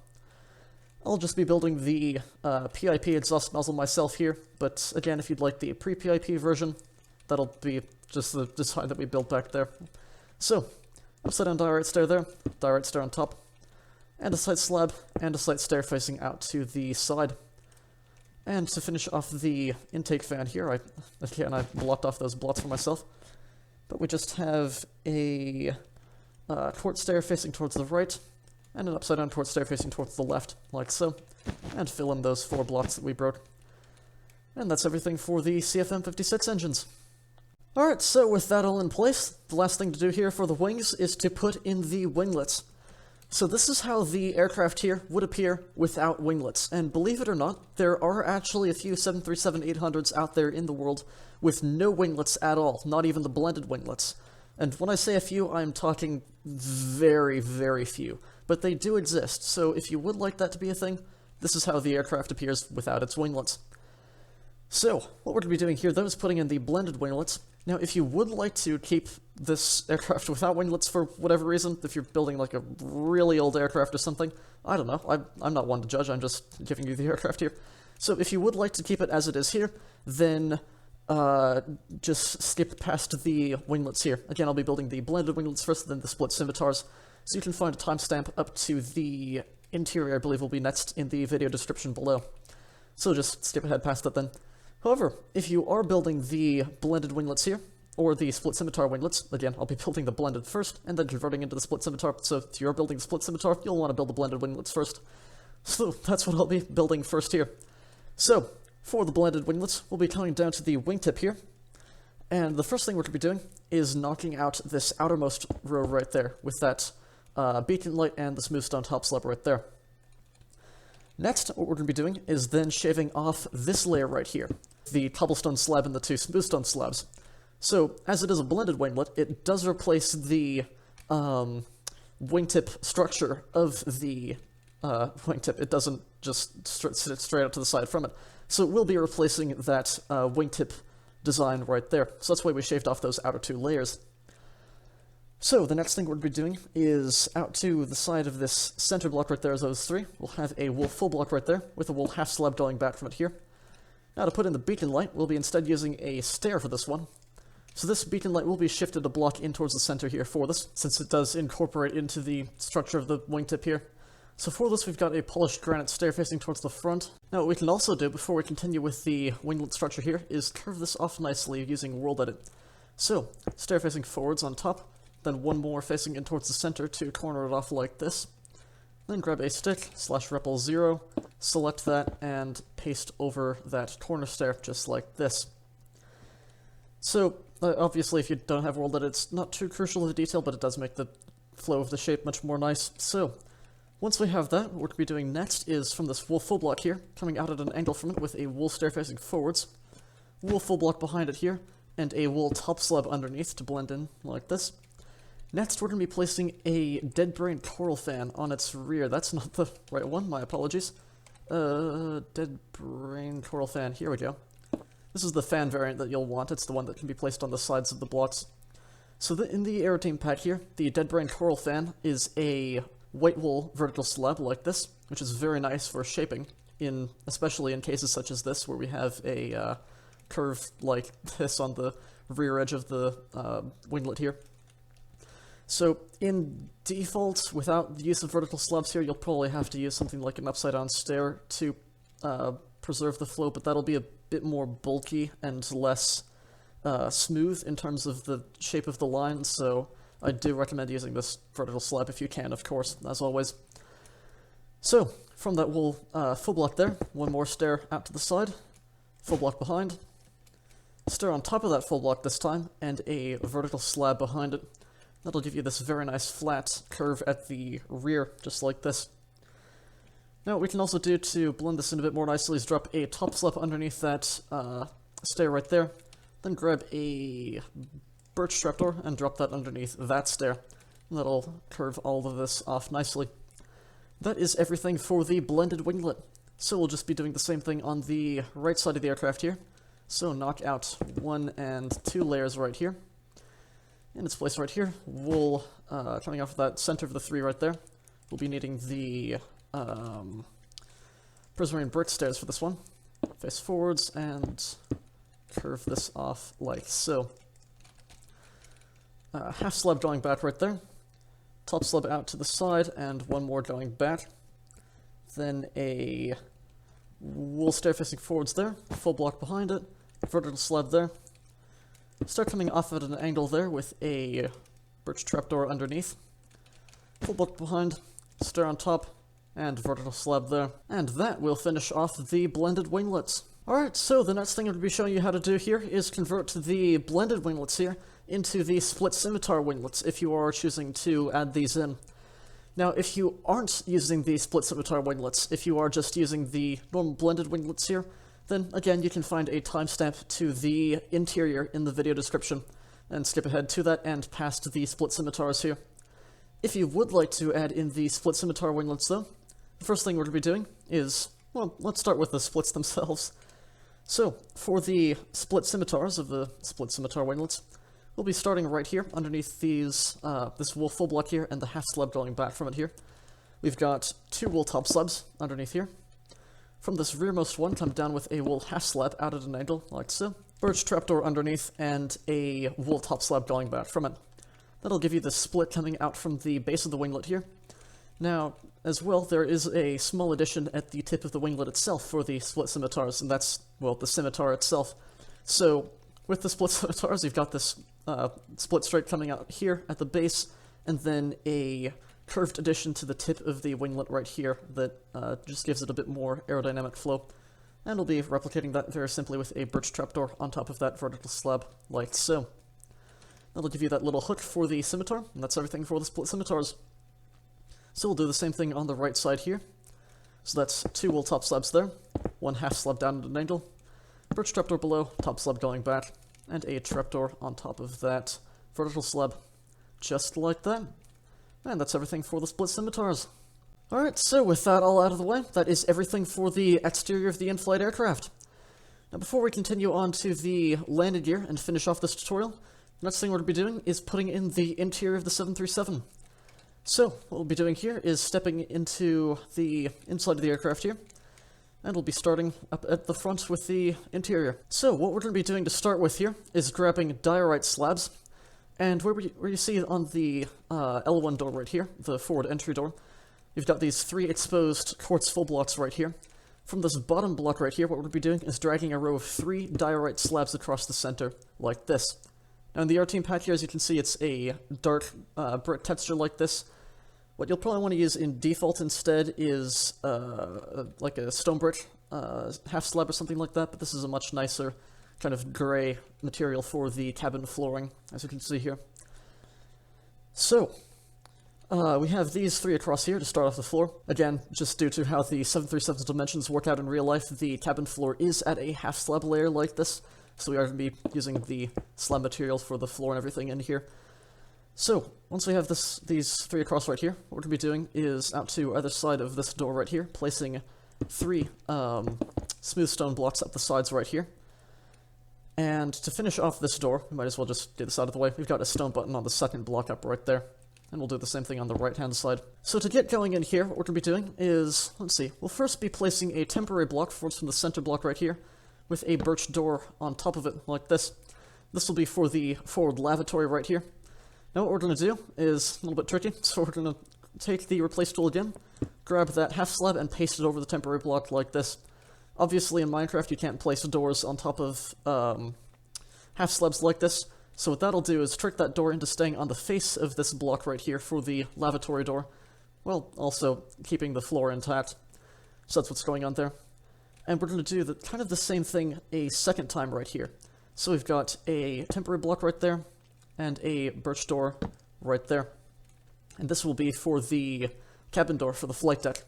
I'll just be building the PIP exhaust nozzle myself here, but again, if you'd like the pre-PIP version, that'll be just the design that we built back there. So, upside down diorite stair there, diorite stair on top, andesite slab, andesite stair facing out to the side. And to finish off the intake fan here, I blocked off those blocks for myself, but we just have a quartz stair facing towards the right, and an upside down quartz stair facing towards the left, like so, and fill in those 4 blocks that we broke. And that's everything for the CFM56 engines. Alright, so with that all in place, the last thing to do here for the wings is to put in the winglets. So this is how the aircraft here would appear without winglets, and believe it or not, there are actually a few 737-800s out there in the world with no winglets at all, not even the blended winglets. And when I say a few, I'm talking very, very few. But they do exist, so if you would like that to be a thing, this is how the aircraft appears without its winglets. So, what we're going to be doing here, though, is putting in the blended winglets. Now, if you would like to keep this aircraft without winglets for whatever reason, if you're building like a really old aircraft or something, I don't know, I'm not one to judge, I'm just giving you the aircraft here. So if you would like to keep it as it is here, then just skip past the winglets here. Again, I'll be building the blended winglets first, then the split scimitars. So you can find a timestamp up to the interior, I believe, will be next in the video description below. So just skip ahead past that then. However, if you are building the blended winglets here, or the split scimitar winglets, again, I'll be building the blended first, and then converting into the split scimitar, so if you're building the split scimitar, you'll want to build the blended winglets first. So that's what I'll be building first here. So, for the blended winglets, we'll be coming down to the wingtip here, and the first thing we're going to be doing is knocking out this outermost row right there, with that beacon light and the smooth stone top slab right there. Next, what we're going to be doing is then shaving off this layer right here, the cobblestone slab and the two smooth stone slabs. So, as it is a blended winglet, it does replace the wingtip structure of the wingtip. It doesn't just sit straight out to the side from it. So it will be replacing that wingtip design right there. So that's why we shaved off those outer two layers. So the next thing we're going to be doing is out to the side of this center block right there as those three. We'll have a wool full block right there with a wool half slab going back from it here. Now to put in the beacon light, we'll be instead using a stair for this one. So this beacon light will be shifted a block in towards the center here for this, since it does incorporate into the structure of the wingtip here. So for this, we've got a polished granite stair facing towards the front. Now what we can also do, before we continue with the winglet structure here, is curve this off nicely using World Edit. So, stair facing forwards on top, then one more facing in towards the center to corner it off like this. Then grab a stick, /repl 0, select that, and paste over that corner stair just like this. So, obviously if you don't have World Edit, it's not too crucial to detail, but it does make the flow of the shape much more nice. So, once we have that, what we're going to be doing next is from this wool full block here, coming out at an angle from it with a wool stair facing forwards, wool full block behind it here, and a wool top slab underneath to blend in like this. Next, we're going to be placing a dead brain coral fan on its rear. That's not the right one, my apologies. Dead brain coral fan, here we go. This is the fan variant that you'll want. It's the one that can be placed on the sides of the blocks. So in the Aeroteam pack here, the dead brain coral fan is a white wool vertical slab like this, which is very nice for shaping, especially in cases such as this, where we have a curve like this on the rear edge of the winglet here. So in default, without the use of vertical slabs here, you'll probably have to use something like an upside down stair to preserve the flow, but that'll be a bit more bulky and less smooth in terms of the shape of the line, so I do recommend using this vertical slab if you can, of course, as always. So, from that wool full block there, one more stair out to the side, full block behind, stair on top of that full block this time, and a vertical slab behind it. That'll give you this very nice flat curve at the rear, just like this. Now what we can also do to blend this in a bit more nicely is drop a top slab underneath that stair right there, then grab a birch trapdoor and drop that underneath that stair. And that'll curve all of this off nicely. That is everything for the blended winglet. So we'll just be doing the same thing on the right side of the aircraft here. So knock out 1 and 2 layers right here. In its place right here, wool coming off of that center of the 3 right there. We'll be needing the prismarine brick stairs for this one. Face forwards and curve this off like so. Half slab going back right there, top slab out to the side, and one more going back. Then a wool stair facing forwards there, full block behind it, vertical slab there. Start coming off at an angle there with a birch trapdoor underneath. Full block behind, stair on top, and vertical slab there. And that will finish off the blended winglets. Alright, so the next thing I'm going to be showing you how to do here is convert the blended winglets here into the split scimitar winglets if you are choosing to add these in. Now, if you aren't using the split scimitar winglets, if you are just using the normal blended winglets here, then again you can find a timestamp to the interior in the video description, and skip ahead to that and past the split scimitars here. If you would like to add in the split scimitar winglets though, the first thing we're going to be doing is, well, let's start with the splits themselves. So, for the split scimitars of the split scimitar winglets, we'll be starting right here underneath these, this wool full block here and the half slab going back from it here. We've got 2 wool top slabs underneath here. From this rearmost one, come down with a wool half slab out at an angle, like so. Birch trapdoor underneath, and a wool top slab going back from it. That'll give you the split coming out from the base of the winglet here. Now, as well, there is a small addition at the tip of the winglet itself for the split scimitars, and that's, well, the scimitar itself. So, with the split scimitars, you've got this split straight coming out here at the base, and then a curved addition to the tip of the winglet right here that just gives it a bit more aerodynamic flow. And we'll be replicating that very simply with a birch trapdoor on top of that vertical slab, like so. That'll give you that little hook for the scimitar, and that's everything for the split scimitars. So we'll do the same thing on the right side here. So that's 2 wool top slabs there, 1 half slab down at an angle, birch trapdoor below, top slab going back, and a trapdoor on top of that vertical slab, just like that. And that's everything for the split scimitars. Alright, so with that all out of the way, that is everything for the exterior of the in-flight aircraft. Now before we continue on to the landing gear and finish off this tutorial, the next thing we're going to be doing is putting in the interior of the 737. So, what we'll be doing here is stepping into the inside of the aircraft here, and we'll be starting up at the front with the interior. So, what we're going to be doing to start with here is grabbing diorite slabs, and where you see on the L1 door right here, the forward entry door, you've got these 3 exposed quartz full blocks right here. From this bottom block right here, what we're going to be doing is dragging a row of 3 diorite slabs across the center, like this. Now in the Aeroteam pack here, as you can see, it's a dark brick texture like this. What you'll probably want to use in default instead is like a stone brick half slab or something like that, but this is a much nicer kind of gray material for the cabin flooring, as you can see here. So, we have these 3 across here to start off the floor. Again, just due to how the 737's dimensions work out in real life, the cabin floor is at a half slab layer like this, so we are going to be using the slab material for the floor and everything in here. So, once we have these 3 across right here, what we're going to be doing is out to either side of this door right here, placing 3 smooth stone blocks up the sides right here. And to finish off this door, we might as well just do this out of the way. We've got a stone button on the second block up right there. And we'll do the same thing on the right-hand side. So to get going in here, what we're going to be doing is, let's see, we'll first be placing a temporary block forwards from the center block right here, with a birch door on top of it, like this. This will be for the forward lavatory right here. Now what we're going to do is a little bit tricky, so we're going to take the replace tool again, grab that half slab and paste it over the temporary block like this. Obviously in Minecraft you can't place doors on top of half slabs like this, so what that'll do is trick that door into staying on the face of this block right here for the lavatory door, while also keeping the floor intact. So that's what's going on there. And we're going to do kind of the same thing a second time right here. So we've got a temporary block right there, and a birch door right there. And this will be for the cabin door for the flight deck.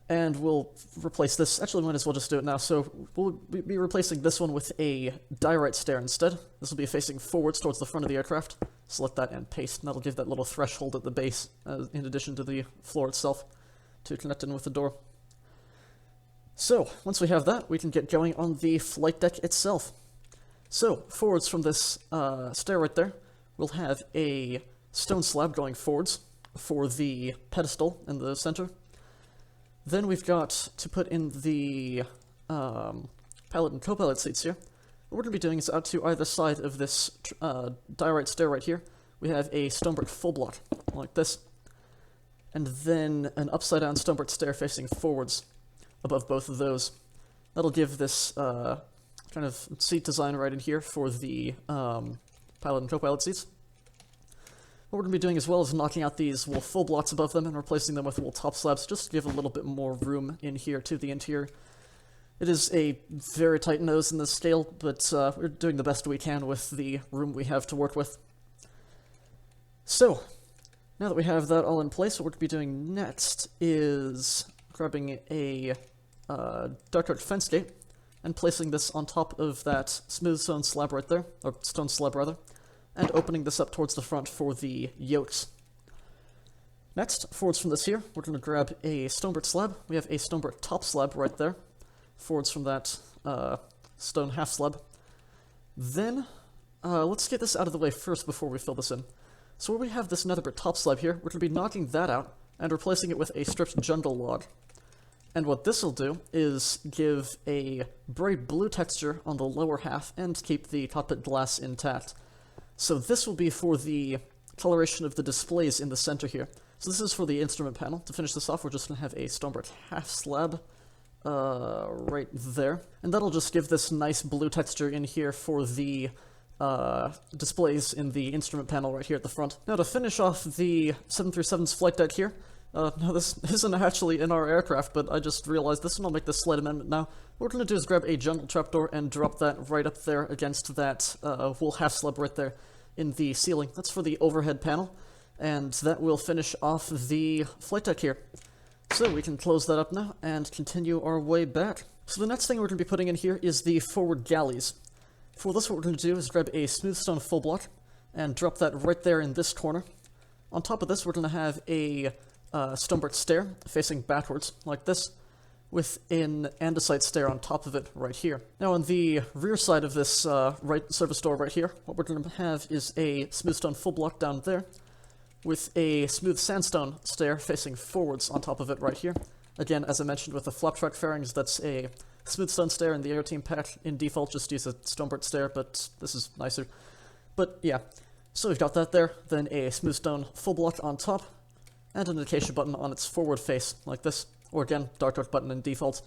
And we'll replace this. Actually, we might as well just do it now. So we'll be replacing this one with a diorite stair instead. This will be facing forwards towards the front of the aircraft. Select that and paste, and that'll give that little threshold at the base, in addition to the floor itself, to connect in with the door. So, once we have that, we can get going on the flight deck itself. So, forwards from this stair right there, we'll have a stone slab going forwards for the pedestal in the center. Then we've got to put in the pilot and co-pilot seats here. What we're going to be doing is out to either side of this diorite stair right here, we have a stone brick full block, like this. And then an upside-down stone brick stair facing forwards above both of those. That'll give this kind of seat design right in here for the pilot and co-pilot seats. What we're going to be doing as well is knocking out these wool full blocks above them and replacing them with wool top slabs, just to give a little bit more room in here to the interior. It is a very tight nose in this scale, but we're doing the best we can with the room we have to work with. So, now that we have that all in place, what we're going to be doing next is grabbing a dark oak fence gate and placing this on top of that smooth stone slab right there, or stone slab rather, and opening this up towards the front for the yokes. Next, forwards from this here, we're going to grab a stone brick slab. We have a stone brick top slab right there, forwards from that stone half slab. Then, let's get this out of the way first before we fill this in. So where we have this nether brick top slab here, we're going to be knocking that out and replacing it with a stripped jungle log. And what this will do is give a bright blue texture on the lower half and keep the cockpit glass intact. So this will be for the coloration of the displays in the center here. So this is for the instrument panel. To finish this off, we're just going to have a stone brick half slab right there. And that'll just give this nice blue texture in here for the displays in the instrument panel right here at the front. Now to finish off the 737's flight deck here, no, this isn't actually in our aircraft, but I just realized this, and I'll make this slight amendment now. What we're going to do is grab a jungle trapdoor and drop that right up there against that wool half slab right there in the ceiling. That's for the overhead panel, and that will finish off the flight deck here. So we can close that up now and continue our way back. So the next thing we're going to be putting in here is the forward galleys. For this, what we're going to do is grab a smooth stone full block and drop that right there in this corner. On top of this, we're going to have a stone brick stair facing backwards, like this, with an andesite stair on top of it right here. Now on the rear side of this right service door right here, what we're going to have is a smooth stone full block down there, with a smooth sandstone stair facing forwards on top of it right here. Again, as I mentioned with the flap track fairings, that's a smooth stone stair in the Aeroteam pack. In default, just use a stone brick stair, but this is nicer. But yeah, so we've got that there, then a smooth stone full block on top, and an acacia button on its forward face, like this, or again, dark oak button in default.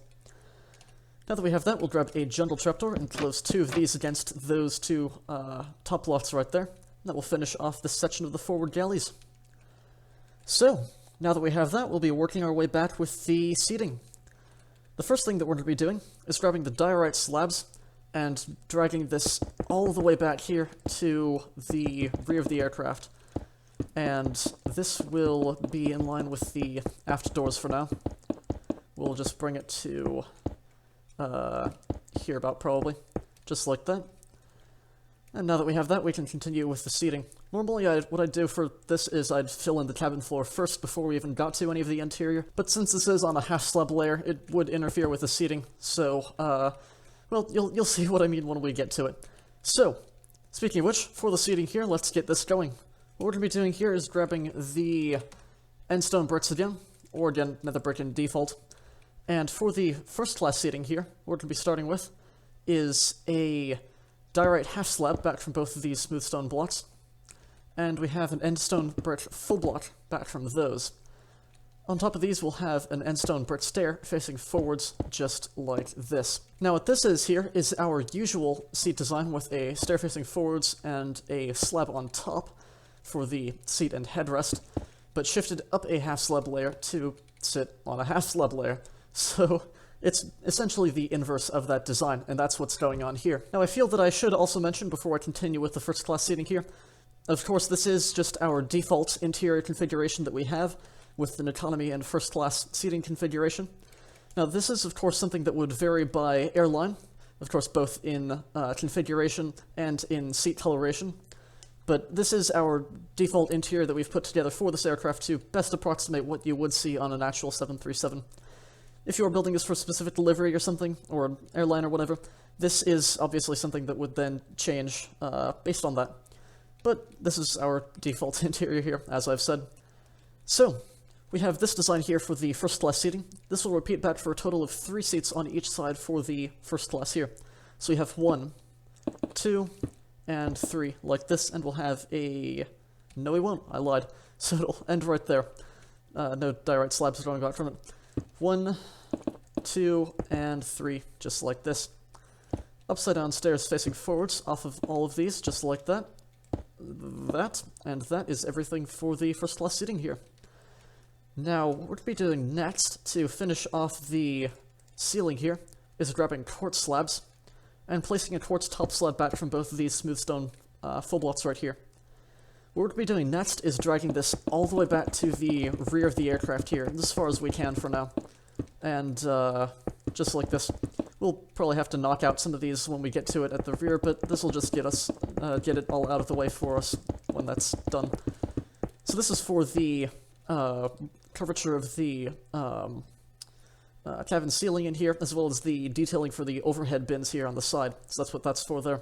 Now that we have that, we'll grab a jungle trapdoor and close two of these against those two top blocks right there. That will finish off this section of the forward galleys. So, now that we have that, we'll be working our way back with the seating. The first thing that we're going to be doing is grabbing the diorite slabs and dragging this all the way back here to the rear of the aircraft. And this will be in line with the aft doors for now. We'll just bring it to here about probably, just like that. And now that we have that, we can continue with the seating. Normally, what I'd do for this is I'd fill in the cabin floor first before we even got to any of the interior, but since this is on a half slab layer, it would interfere with the seating, so, well, you'll see what I mean when we get to it. So, speaking of which, for the seating here, let's get this going. What we're going to be doing here is grabbing the end stone bricks again, or again, nether brick in default. And for the first class seating here, what we're going to be starting with is a diorite half slab back from both of these smooth stone blocks. And we have an end stone brick full block back from those. On top of these, we'll have an end stone brick stair facing forwards just like this. Now what this is here is our usual seat design with a stair facing forwards and a slab on top for the seat and headrest, but shifted up a half slab layer to sit on a half slab layer. So it's essentially the inverse of that design, and that's what's going on here. Now I feel that I should also mention before I continue with the first class seating here, of course this is just our default interior configuration that we have with an economy and first class seating configuration. Now this is of course something that would vary by airline, of course both in configuration and in seat coloration. But this is our default interior that we've put together for this aircraft to best approximate what you would see on an actual 737. If you are building this for a specific delivery or something, or an airline or whatever, this is obviously something that would then change based on that. But this is our default interior here, as I've said. So, we have this design here for the first class seating. This will repeat back for a total of 3 seats on each side for the first class here. So we have 1, 2, and 3, like this, and we'll have a... No, we won't. I lied. So it'll end right there. No diorite slabs going back from it. 1, 2, and 3, just like this. Upside down stairs facing forwards off of all of these, just like that. And that is everything for the first class seating here. Now, what we're going to be doing next to finish off the ceiling here is grabbing quartz slabs and placing a quartz top slab back from both of these smooth stone full blocks right here. What we're going to be doing next is dragging this all the way back to the rear of the aircraft here, as far as we can for now. And just like this. We'll probably have to knock out some of these when we get to it at the rear, but this will just get us, get it all out of the way for us when that's done. So this is for the curvature of the cabin ceiling in here, as well as the detailing for the overhead bins here on the side. So that's what that's for there.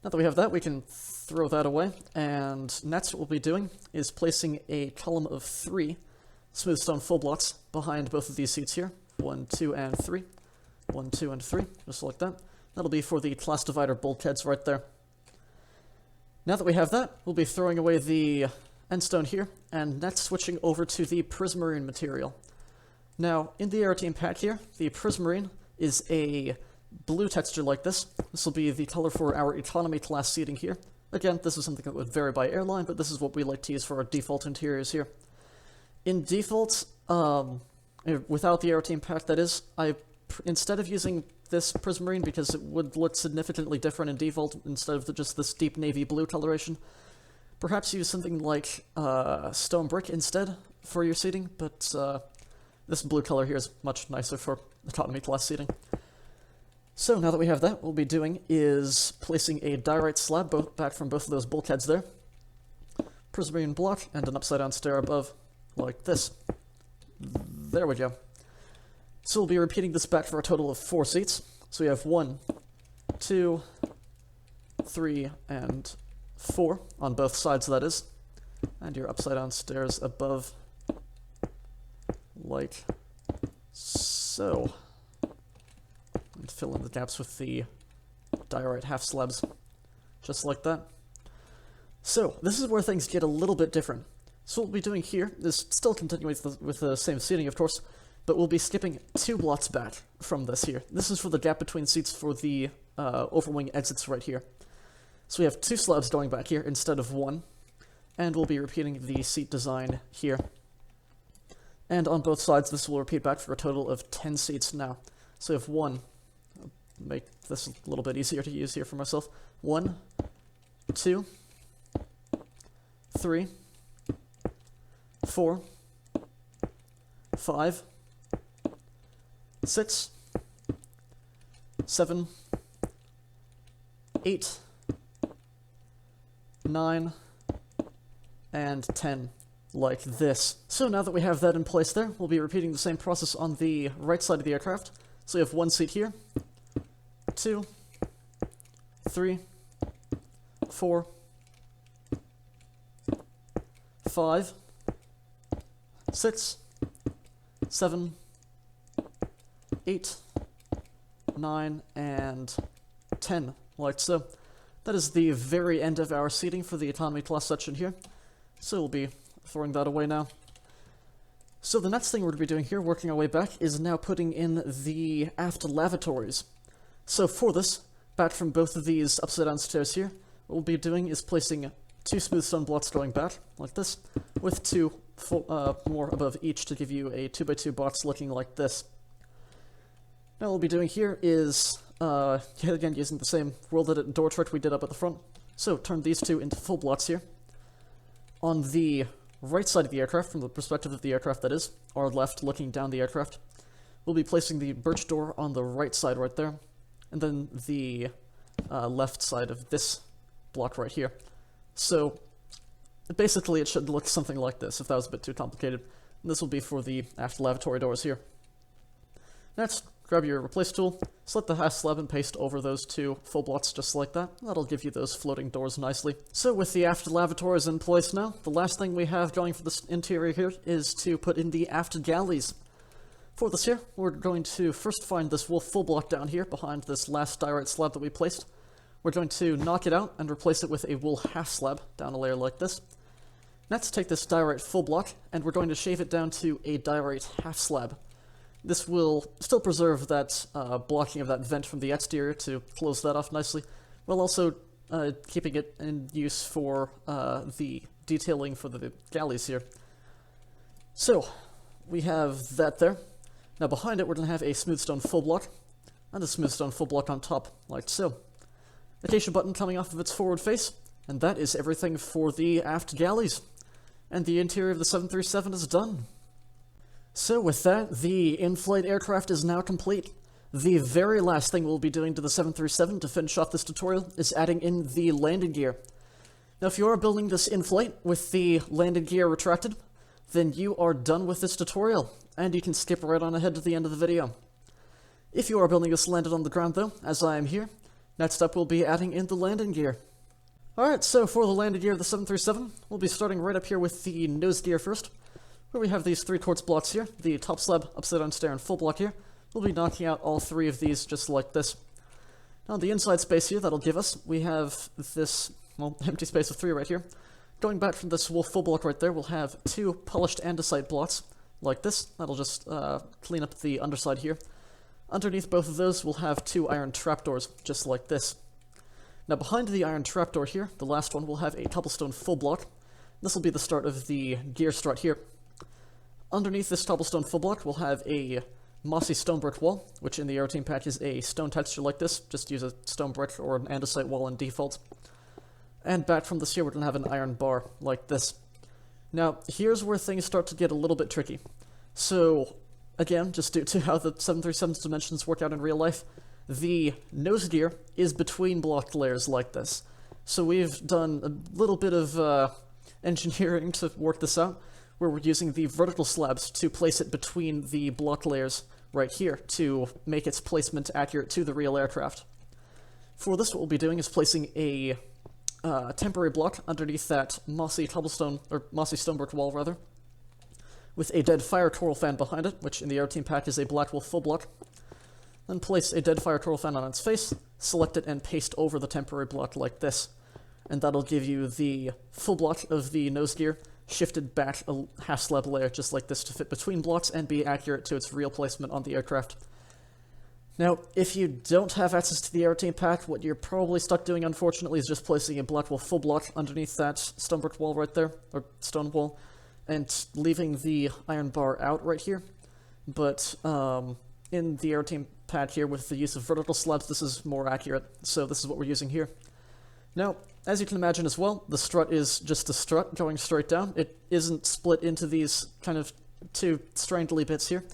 Now that we have that, we can throw that away, and next what we'll be doing is placing a column of 3 smooth stone full blocks behind both of these seats here. 1, 2, and 3. 1, 2, and 3, just like that. That'll be for the class divider bulkheads right there. Now that we have that, we'll be throwing away the end stone here, and next switching over to the prismarine material. Now, in the Aeroteam pack here, the prismarine is a blue texture like this. This will be the color for our economy class seating here. Again, this is something that would vary by airline, but this is what we like to use for our default interiors here. In default, without the Aeroteam pack that is, instead of using this prismarine, because it would look significantly different in default instead of just this deep navy blue coloration, perhaps use something like stone brick instead for your seating, but this blue color here is much nicer for economy class seating. So now that we have that, what we'll be doing is placing a diorite slab back from both of those bulkheads there, prismarine block, and an upside down stair above, like this. There we go. So we'll be repeating this back for a total of 4 seats. So we have 1, 2, 3, and 4 on both sides, that is. And your upside down stairs above, like so. And fill in the gaps with the diorite half slabs, just like that. So this is where things get a little bit different. So what we'll be doing here is still continuing with the same seating, of course, but we'll be skipping 2 blocks back from this here. This is for the gap between seats for the overwing exits right here. So we have 2 slabs going back here instead of 1, and we'll be repeating the seat design here. And on both sides, this will repeat back for a total of 10 seats now. So we have 1, I'll make this a little bit easier to use here for myself. 1, 2, 3, 4, 5, 6, 7, 8, 9, and 10, like this. So now that we have that in place there, we'll be repeating the same process on the right side of the aircraft. So we have 1 seat here, 2, 3, 4, 5, 6, 7, 8, 9, and 10, like so. That is the very end of our seating for the economy class section here. So we'll be throwing that away now. So the next thing we're going to be doing here, working our way back, is now putting in the aft lavatories. So for this, back from both of these upside down stairs here, what we'll be doing is placing 2 smooth stone blocks going back, like this, with 2 more above each to give you a 2x2 box looking like this. Now what we'll be doing here is, again, using the same world-edit door trick we did up at the front. So turn these 2 into full blocks here. On the right side of the aircraft, from the perspective of the aircraft that is, or left looking down the aircraft, we'll be placing the birch door on the right side right there, and then the left side of this block right here. So basically it should look something like this, if that was a bit too complicated. And this will be for the aft lavatory doors here. Next, grab your replace tool, select the half slab and paste over those 2 full blocks just like that. That'll give you those floating doors nicely. So with the aft lavatories in place now, the last thing we have going for this interior here is to put in the aft galleys. For this here, we're going to first find this wolf full block down here behind this last diorite slab that we placed. We're going to knock it out and replace it with a wool half slab down a layer like this. Next, take this diorite full block, and we're going to shave it down to a diorite half slab. This will still preserve that blocking of that vent from the exterior to close that off nicely, while also keeping it in use for the detailing for the galleys here. So, we have that there. Now behind it we're going to have a smooth stone full block, and a smooth stone full block on top, like so. Acacia button coming off of its forward face, and that is everything for the aft galleys. And the interior of the 737 is done. So with that, the in-flight aircraft is now complete. The very last thing we'll be doing to the 737 to finish off this tutorial is adding in the landing gear. Now if you are building this in-flight with the landing gear retracted, then you are done with this tutorial, and you can skip right on ahead to the end of the video. If you are building this landed on the ground though, as I am here, next up we'll be adding in the landing gear. Alright, so for the landing gear of the 737, we'll be starting right up here with the nose gear first, where we have these 3 quartz blocks here, the top slab, upside down stair, and full block here. We'll be knocking out all 3 of these just like this. Now the inside space here that'll give us, we have this, well, empty space of 3 right here. Going back from this full block right there, we'll have 2 polished andesite blocks, like this. That'll just clean up the underside here. Underneath both of those, we'll have 2 iron trapdoors, just like this. Now behind the iron trapdoor here, the last one, we'll have a cobblestone full block. This will be the start of the gear strut here. Underneath this cobblestone full block, we'll have a mossy stone brick wall, which in the Aeroteam patch is a stone texture like this. Just use a stone brick or an andesite wall in default. And back from this here, we're going to have an iron bar, like this. Now, here's where things start to get a little bit tricky. So, again, just due to how the 737's dimensions work out in real life, the nose gear is between block layers like this. So we've done a little bit of engineering to work this out, where we're using the vertical slabs to place it between the block layers right here to make its placement accurate to the real aircraft. For this, what we'll be doing is placing a temporary block underneath that mossy cobblestone, or mossy stone brick wall rather, with a dead fire coral fan behind it, which in the Aeroteam pack is a black wolf full block. Then place a dead fire coral fan on its face, select it, and paste over the temporary block like this. And that'll give you the full block of the nose gear shifted back a half slab layer just like this to fit between blocks and be accurate to its real placement on the aircraft. Now, if you don't have access to the Aeroteam pack, what you're probably stuck doing, unfortunately, is just placing a black wolf full block underneath that stone brick wall right there, or stone wall, and leaving the iron bar out right here. But in the Aeroteam pack here, with the use of vertical slabs, this is more accurate, so this is what we're using here. Now, as you can imagine as well, the strut is just a strut going straight down. It isn't split into these kind of 2 strangely bits here.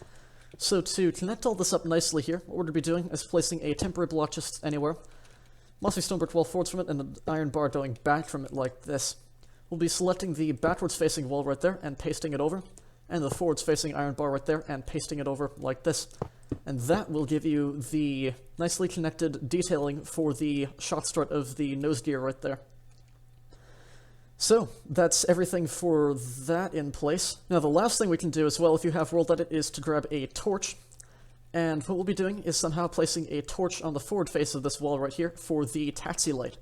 So to connect all this up nicely here, what we're going to be doing is placing a temporary block just anywhere, mossy stone brick wall forwards from it, and an iron bar going back from it like this. We'll be selecting the backwards facing wall right there and pasting it over, and the forwards facing iron bar right there and pasting it over like this. And that will give you the nicely connected detailing for the shot strut of the nose gear right there. So, that's everything for that in place. Now the last thing we can do as well, if you have World Edit, is to grab a torch. And what we'll be doing is somehow placing a torch on the forward face of this wall right here for the taxi light.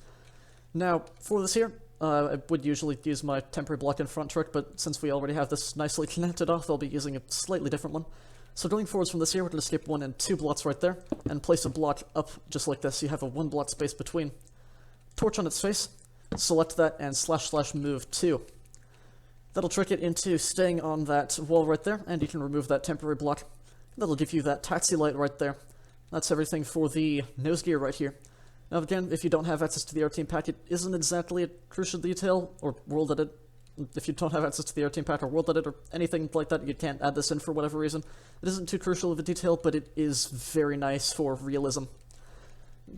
Now, for this here, I would usually use my temporary block in front trick, but since we already have this nicely connected off, I'll be using a slightly different one. So going forwards from this here, we're going to skip 1 and 2 blocks right there, and place a block up just like this. You have a 1 block space between. Torch on its face. Select that and / move 2. That'll trick it into staying on that wall right there, and you can remove that temporary block. That'll give you that taxi light right there. That's everything for the nose gear right here. Now again, if you don't have access to the Aeroteam pack, it isn't exactly a crucial detail, or World Edit. If you don't have access to the Aeroteam pack or World Edit or anything like that, you can't add this in for whatever reason. It isn't too crucial of a detail, but it is very nice for realism,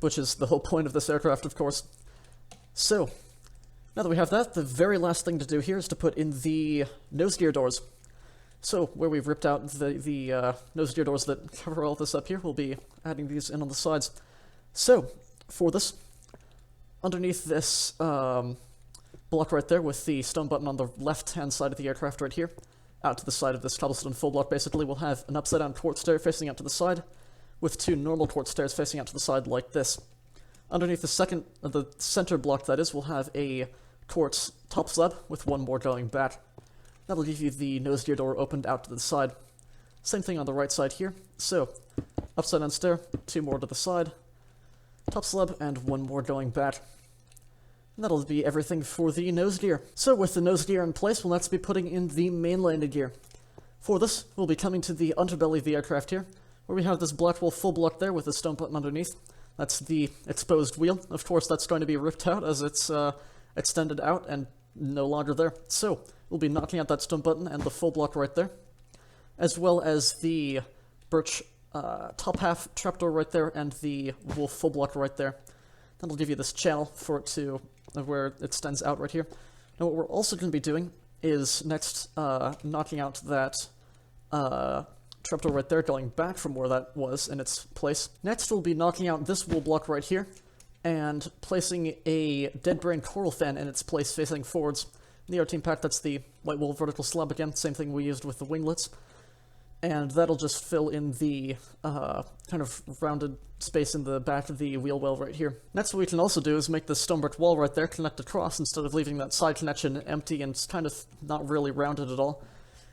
which is the whole point of this aircraft, of course. So, now that we have that, the very last thing to do here is to put in the nose gear doors. So, where we've ripped out the nose gear doors that cover all this up here, we'll be adding these in on the sides. So, for this, underneath this block right there with the stone button on the left-hand side of the aircraft right here, out to the side of this cobblestone full block basically, we'll have an upside-down quartz stair facing out to the side, with 2 normal quartz stairs facing out to the side like this. Underneath the center block, that is, we'll have a quartz top slab with 1 more going back. That'll give you the nose gear door opened out to the side. Same thing on the right side here. So, upside down stair, 2 more to the side, top slab, and 1 more going back. And that'll be everything for the nose gear. So with the nose gear in place, we'll next be putting in the main landing gear. For this, we'll be coming to the underbelly of the aircraft here, where we have this black wolf full block there with a stone button underneath. That's the exposed wheel. Of course, that's going to be ripped out as it's extended out and no longer there. So, we'll be knocking out that stone button and the full block right there, as well as the birch top half trapdoor right there and the wolf full block right there. That'll give you this channel for it to, where it extends out right here. Now what we're also going to be doing is next knocking out that trapdoor right there, going back from where that was in its place. Next, we'll be knocking out this wool block right here, and placing a Dead Brain Coral Fan in its place facing forwards. In the Aeroteam pack, that's the white wool vertical slab again, same thing we used with the winglets. And that'll just fill in the kind of rounded space in the back of the wheel well right here. Next, what we can also do is make this stone brick wall right there connect across instead of leaving that side connection empty and kind of not really rounded at all.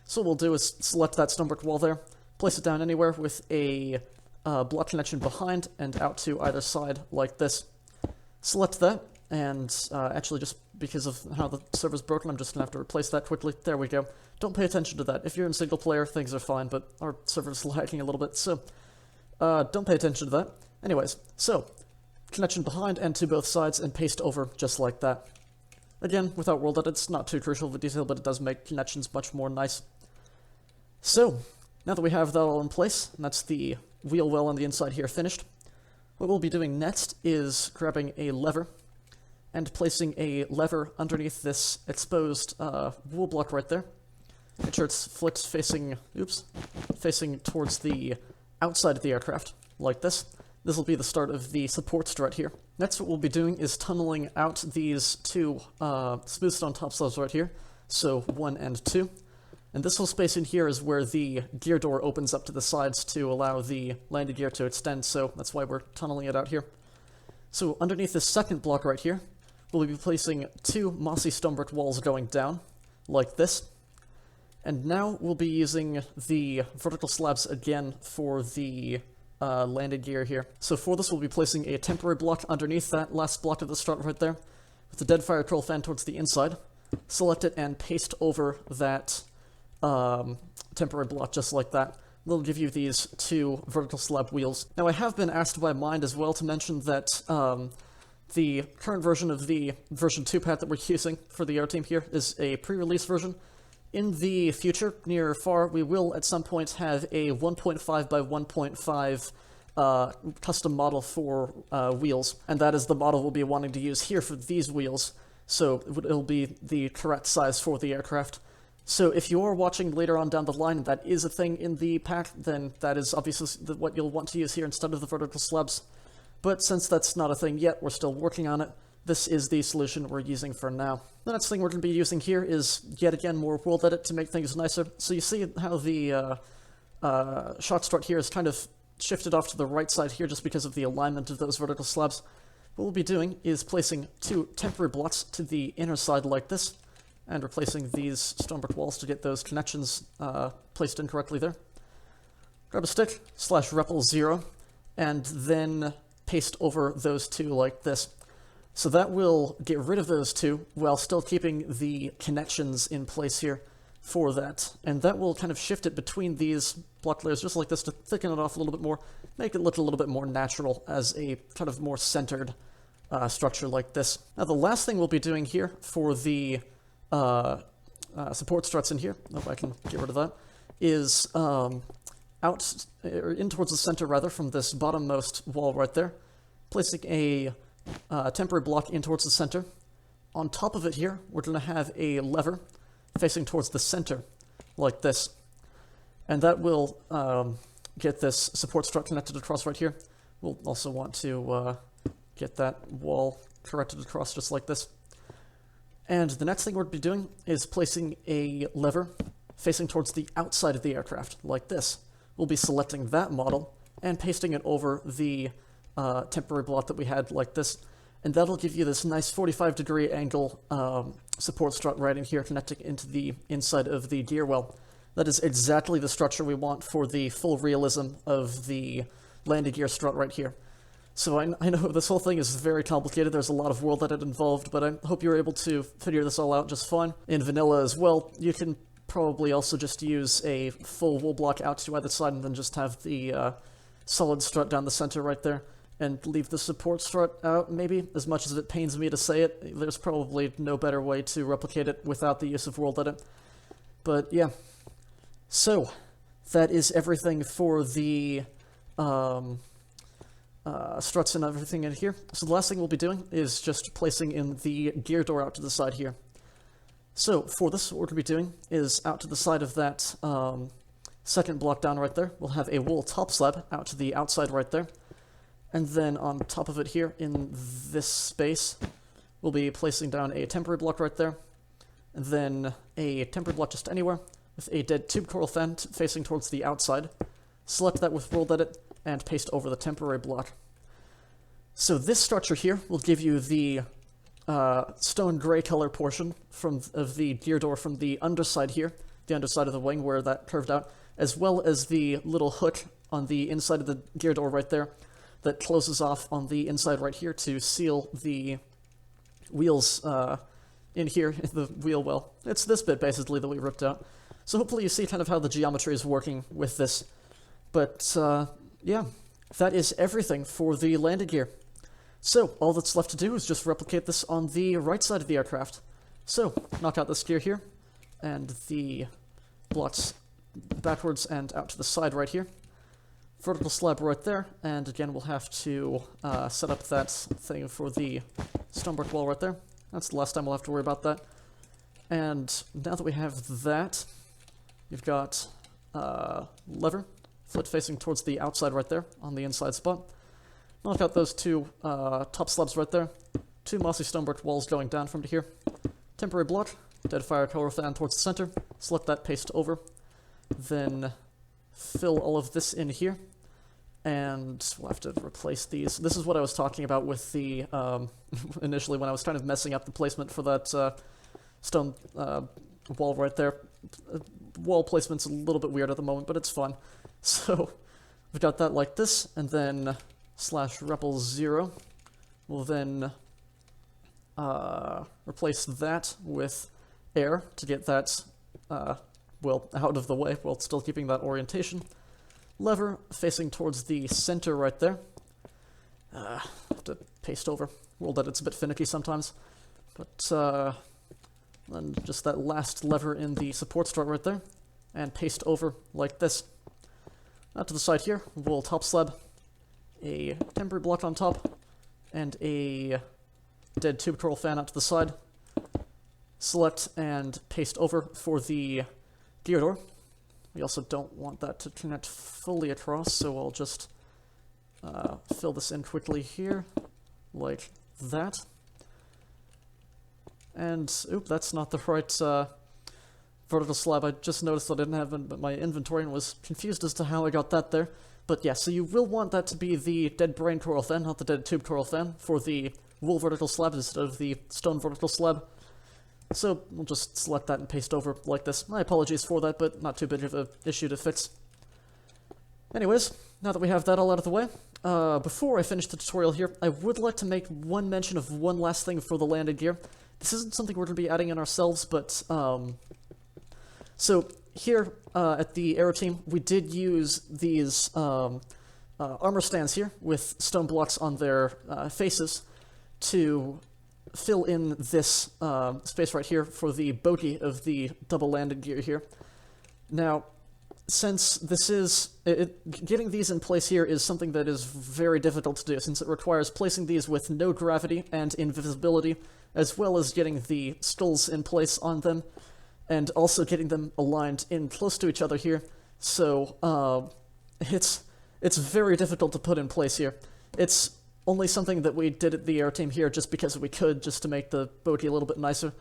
So what we'll do is select that stone brick wall there, place it down anywhere with a block connection behind and out to either side like this. Select that, and actually just because of how the server's broken, I'm just going to have to replace that quickly. There we go. Don't pay attention to that. If you're in single player, things are fine, but our server's lagging a little bit, so don't pay attention to that. Anyways, so connection behind and to both sides, and paste over just like that. Again, without world edit, it's not too crucial of a detail, but it does make connections much more nice. So, now that we have that all in place, and that's the wheel well on the inside here finished, what we'll be doing next is grabbing a lever and placing a lever underneath this exposed wool block right there. Make sure it's flicked facing towards the outside of the aircraft, like this. This will be the start of the support strut here. Next, what we'll be doing is tunneling out these two smooth stone top slabs right here, so 1 and 2. And this whole space in here is where the gear door opens up to the sides to allow the landing gear to extend, so that's why we're tunneling it out here. So underneath this second block right here, we'll be placing 2 mossy stone brick walls going down, like this. And now we'll be using the vertical slabs again for the landing gear here. So for this, we'll be placing a temporary block underneath that last block of the strut right there, with the Deadfire Troll Fan towards the inside. Select it and paste over that temporary block just like that. It'll give you these 2 vertical slab wheels. Now, I have been asked by Mind as well to mention that the current version of the version 2 pad that we're using for the Aeroteam here is a pre-release version. In the future, near or far, we will at some point have a 1.5 by 1.5 custom model for wheels, and that is the model we'll be wanting to use here for these wheels, so it'll be the correct size for the aircraft. So if you are watching later on down the line and that is a thing in the pack, then that is obviously what you'll want to use here instead of the vertical slabs. But since that's not a thing yet, we're still working on it, this is the solution we're using for now. The next thing we're going to be using here is, yet again, more world edit to make things nicer. So you see how the shock strut here is kind of shifted off to the right side here just because of the alignment of those vertical slabs. What we'll be doing is placing 2 temporary blocks to the inner side like this, and replacing these stone brick walls to get those connections placed in correctly there. Grab a stick, /repl 0, and then paste over those 2 like this. So that will get rid of those 2 while still keeping the connections in place here for that. And that will kind of shift it between these block layers just like this to thicken it off a little bit more, make it look a little bit more natural as a kind of more centered structure like this. Now the last thing we'll be doing here for the support struts in here, if I can get rid of that, is out, or in towards the center rather, from this bottommost wall right there, placing a temporary block in towards the center. On top of it here, we're going to have a lever facing towards the center, like this. And that will get this support strut connected across right here. We'll also want to get that wall corrected across just like this. And the next thing we'll be doing is placing a lever facing towards the outside of the aircraft, like this. We'll be selecting that model and pasting it over the temporary block that we had like this. And that'll give you this nice 45-degree angle support strut right in here connecting into the inside of the gear well. That is exactly the structure we want for the full realism of the landing gear strut right here. So I know this whole thing is very complicated, there's a lot of world edit involved, but I hope you're able to figure this all out just fine. In vanilla as well, you can probably also just use a full wool block out to either side and then just have the solid strut down the center right there, and leave the support strut out, maybe. As much as it pains me to say it, there's probably no better way to replicate it without the use of world edit. But yeah. So, that is everything for the struts and everything in here. So the last thing we'll be doing is just placing in the gear door out to the side here. So for this, what we're going to be doing is out to the side of that second block down right there, we'll have a wool top slab out to the outside right there. And then on top of it here, in this space, we'll be placing down a temporary block right there, and then a temporary block just anywhere, with a dead tube coral fan facing towards the outside. Select that with World Edit, and paste over the temporary block. So this structure here will give you the stone gray color portion of the gear door from the underside here, the underside of the wing where that curved out, as well as the little hook on the inside of the gear door right there that closes off on the inside right here to seal the wheels in here, the wheel well. It's this bit basically that we ripped out. So hopefully you see kind of how the geometry is working with this. But yeah, that is everything for the landing gear. So all that's left to do is just replicate this on the right side of the aircraft. So knock out this gear here, and the blocks backwards and out to the side right here. Vertical slab right there, and again we'll have to set up that thing for the stonework wall right there. That's the last time we'll have to worry about that. And now that we have that, you've got lever, foot facing towards the outside right there on the inside spot. Knock out those two top slabs right there. Two mossy stonework walls going down from here. Temporary block, dead fire color fan towards the center. Select that, paste over. Then fill all of this in here. And we'll have to replace these. This is what I was talking about with the, initially when I was kind of messing up the placement for that stone wall right there. Wall placement's a little bit weird at the moment, but it's fun. So we've got that like this, and then /repl 0. We'll then replace that with air to get that, well, out of the way while still keeping that orientation. Lever facing towards the center right there. Have to paste over. World Edit's a bit finicky sometimes. But then just that last lever in the support strut right there. And paste over like this. Out to the side here, wool top slab. A temporary block on top. And a dead tube coral fan out to the side. Select and paste over for the gear door. We also don't want that to connect fully across, so I'll just fill this in quickly here, like that. And, oop, that's not the right vertical slab. I just noticed that I didn't have my inventory and was confused as to how I got that there. But yeah, so you will want that to be the dead brain coral fan, not the dead tube coral fan, for the wool vertical slab instead of the stone vertical slab. So we'll just select that and paste over like this. My apologies for that, but not too big of an issue to fix. Anyways, now that we have that all out of the way, before I finish the tutorial here, I would like to make one mention of one last thing for the landing gear. This isn't something we're going to be adding in ourselves, but so here at the Aeroteam, we did use these armor stands here with stone blocks on their faces to fill in this space right here for the bogey of the double landing gear here. Now, since this is... getting these in place here is something that is very difficult to do, since it requires placing these with no gravity and invisibility, as well as getting the skulls in place on them, and also getting them aligned in close to each other here. So, it's very difficult to put in place here. It's only something that we did at the Aeroteam here just because we could, just to make the bogey a little bit nicer.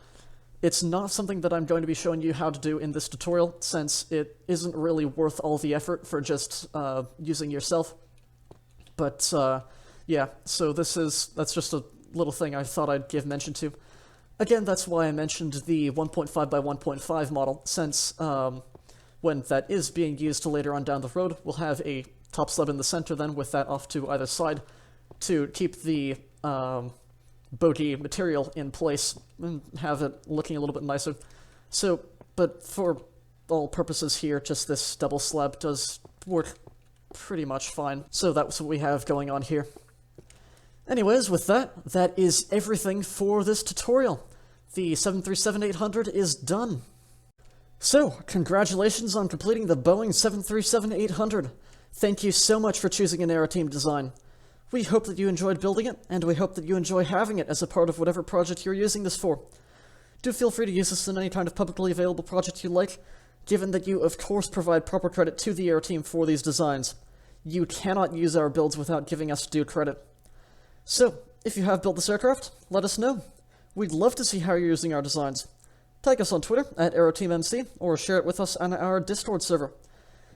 It's not something that I'm going to be showing you how to do in this tutorial, since it isn't really worth all the effort for just using yourself. But yeah, so that's just a little thing I thought I'd give mention to. Again, that's why I mentioned the 1.5 by 1.5 model, since when that is being used later on down the road, we'll have a top slab in the center then with that off to either side, to keep the bogey material in place and have it looking a little bit nicer. So, but for all purposes here, just this double slab does work pretty much fine. So that's what we have going on here. Anyways, with that, that is everything for this tutorial. The 737-800 is done. So, congratulations on completing the Boeing 737-800. Thank you so much for choosing an Aeroteam design. We hope that you enjoyed building it, and we hope that you enjoy having it as a part of whatever project you're using this for. Do feel free to use this in any kind of publicly available project you like, given that you, of course, provide proper credit to the Aeroteam for these designs. You cannot use our builds without giving us due credit. So, if you have built this aircraft, let us know. We'd love to see how you're using our designs. Tag us on Twitter at AeroteamMC, or share it with us on our Discord server.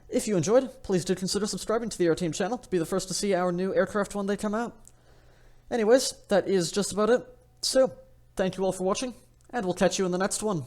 If you enjoyed, please do consider subscribing to the Aeroteam channel to be the first to see our new aircraft when they come out. Anyways, that is just about it. So, thank you all for watching, and we'll catch you in the next one.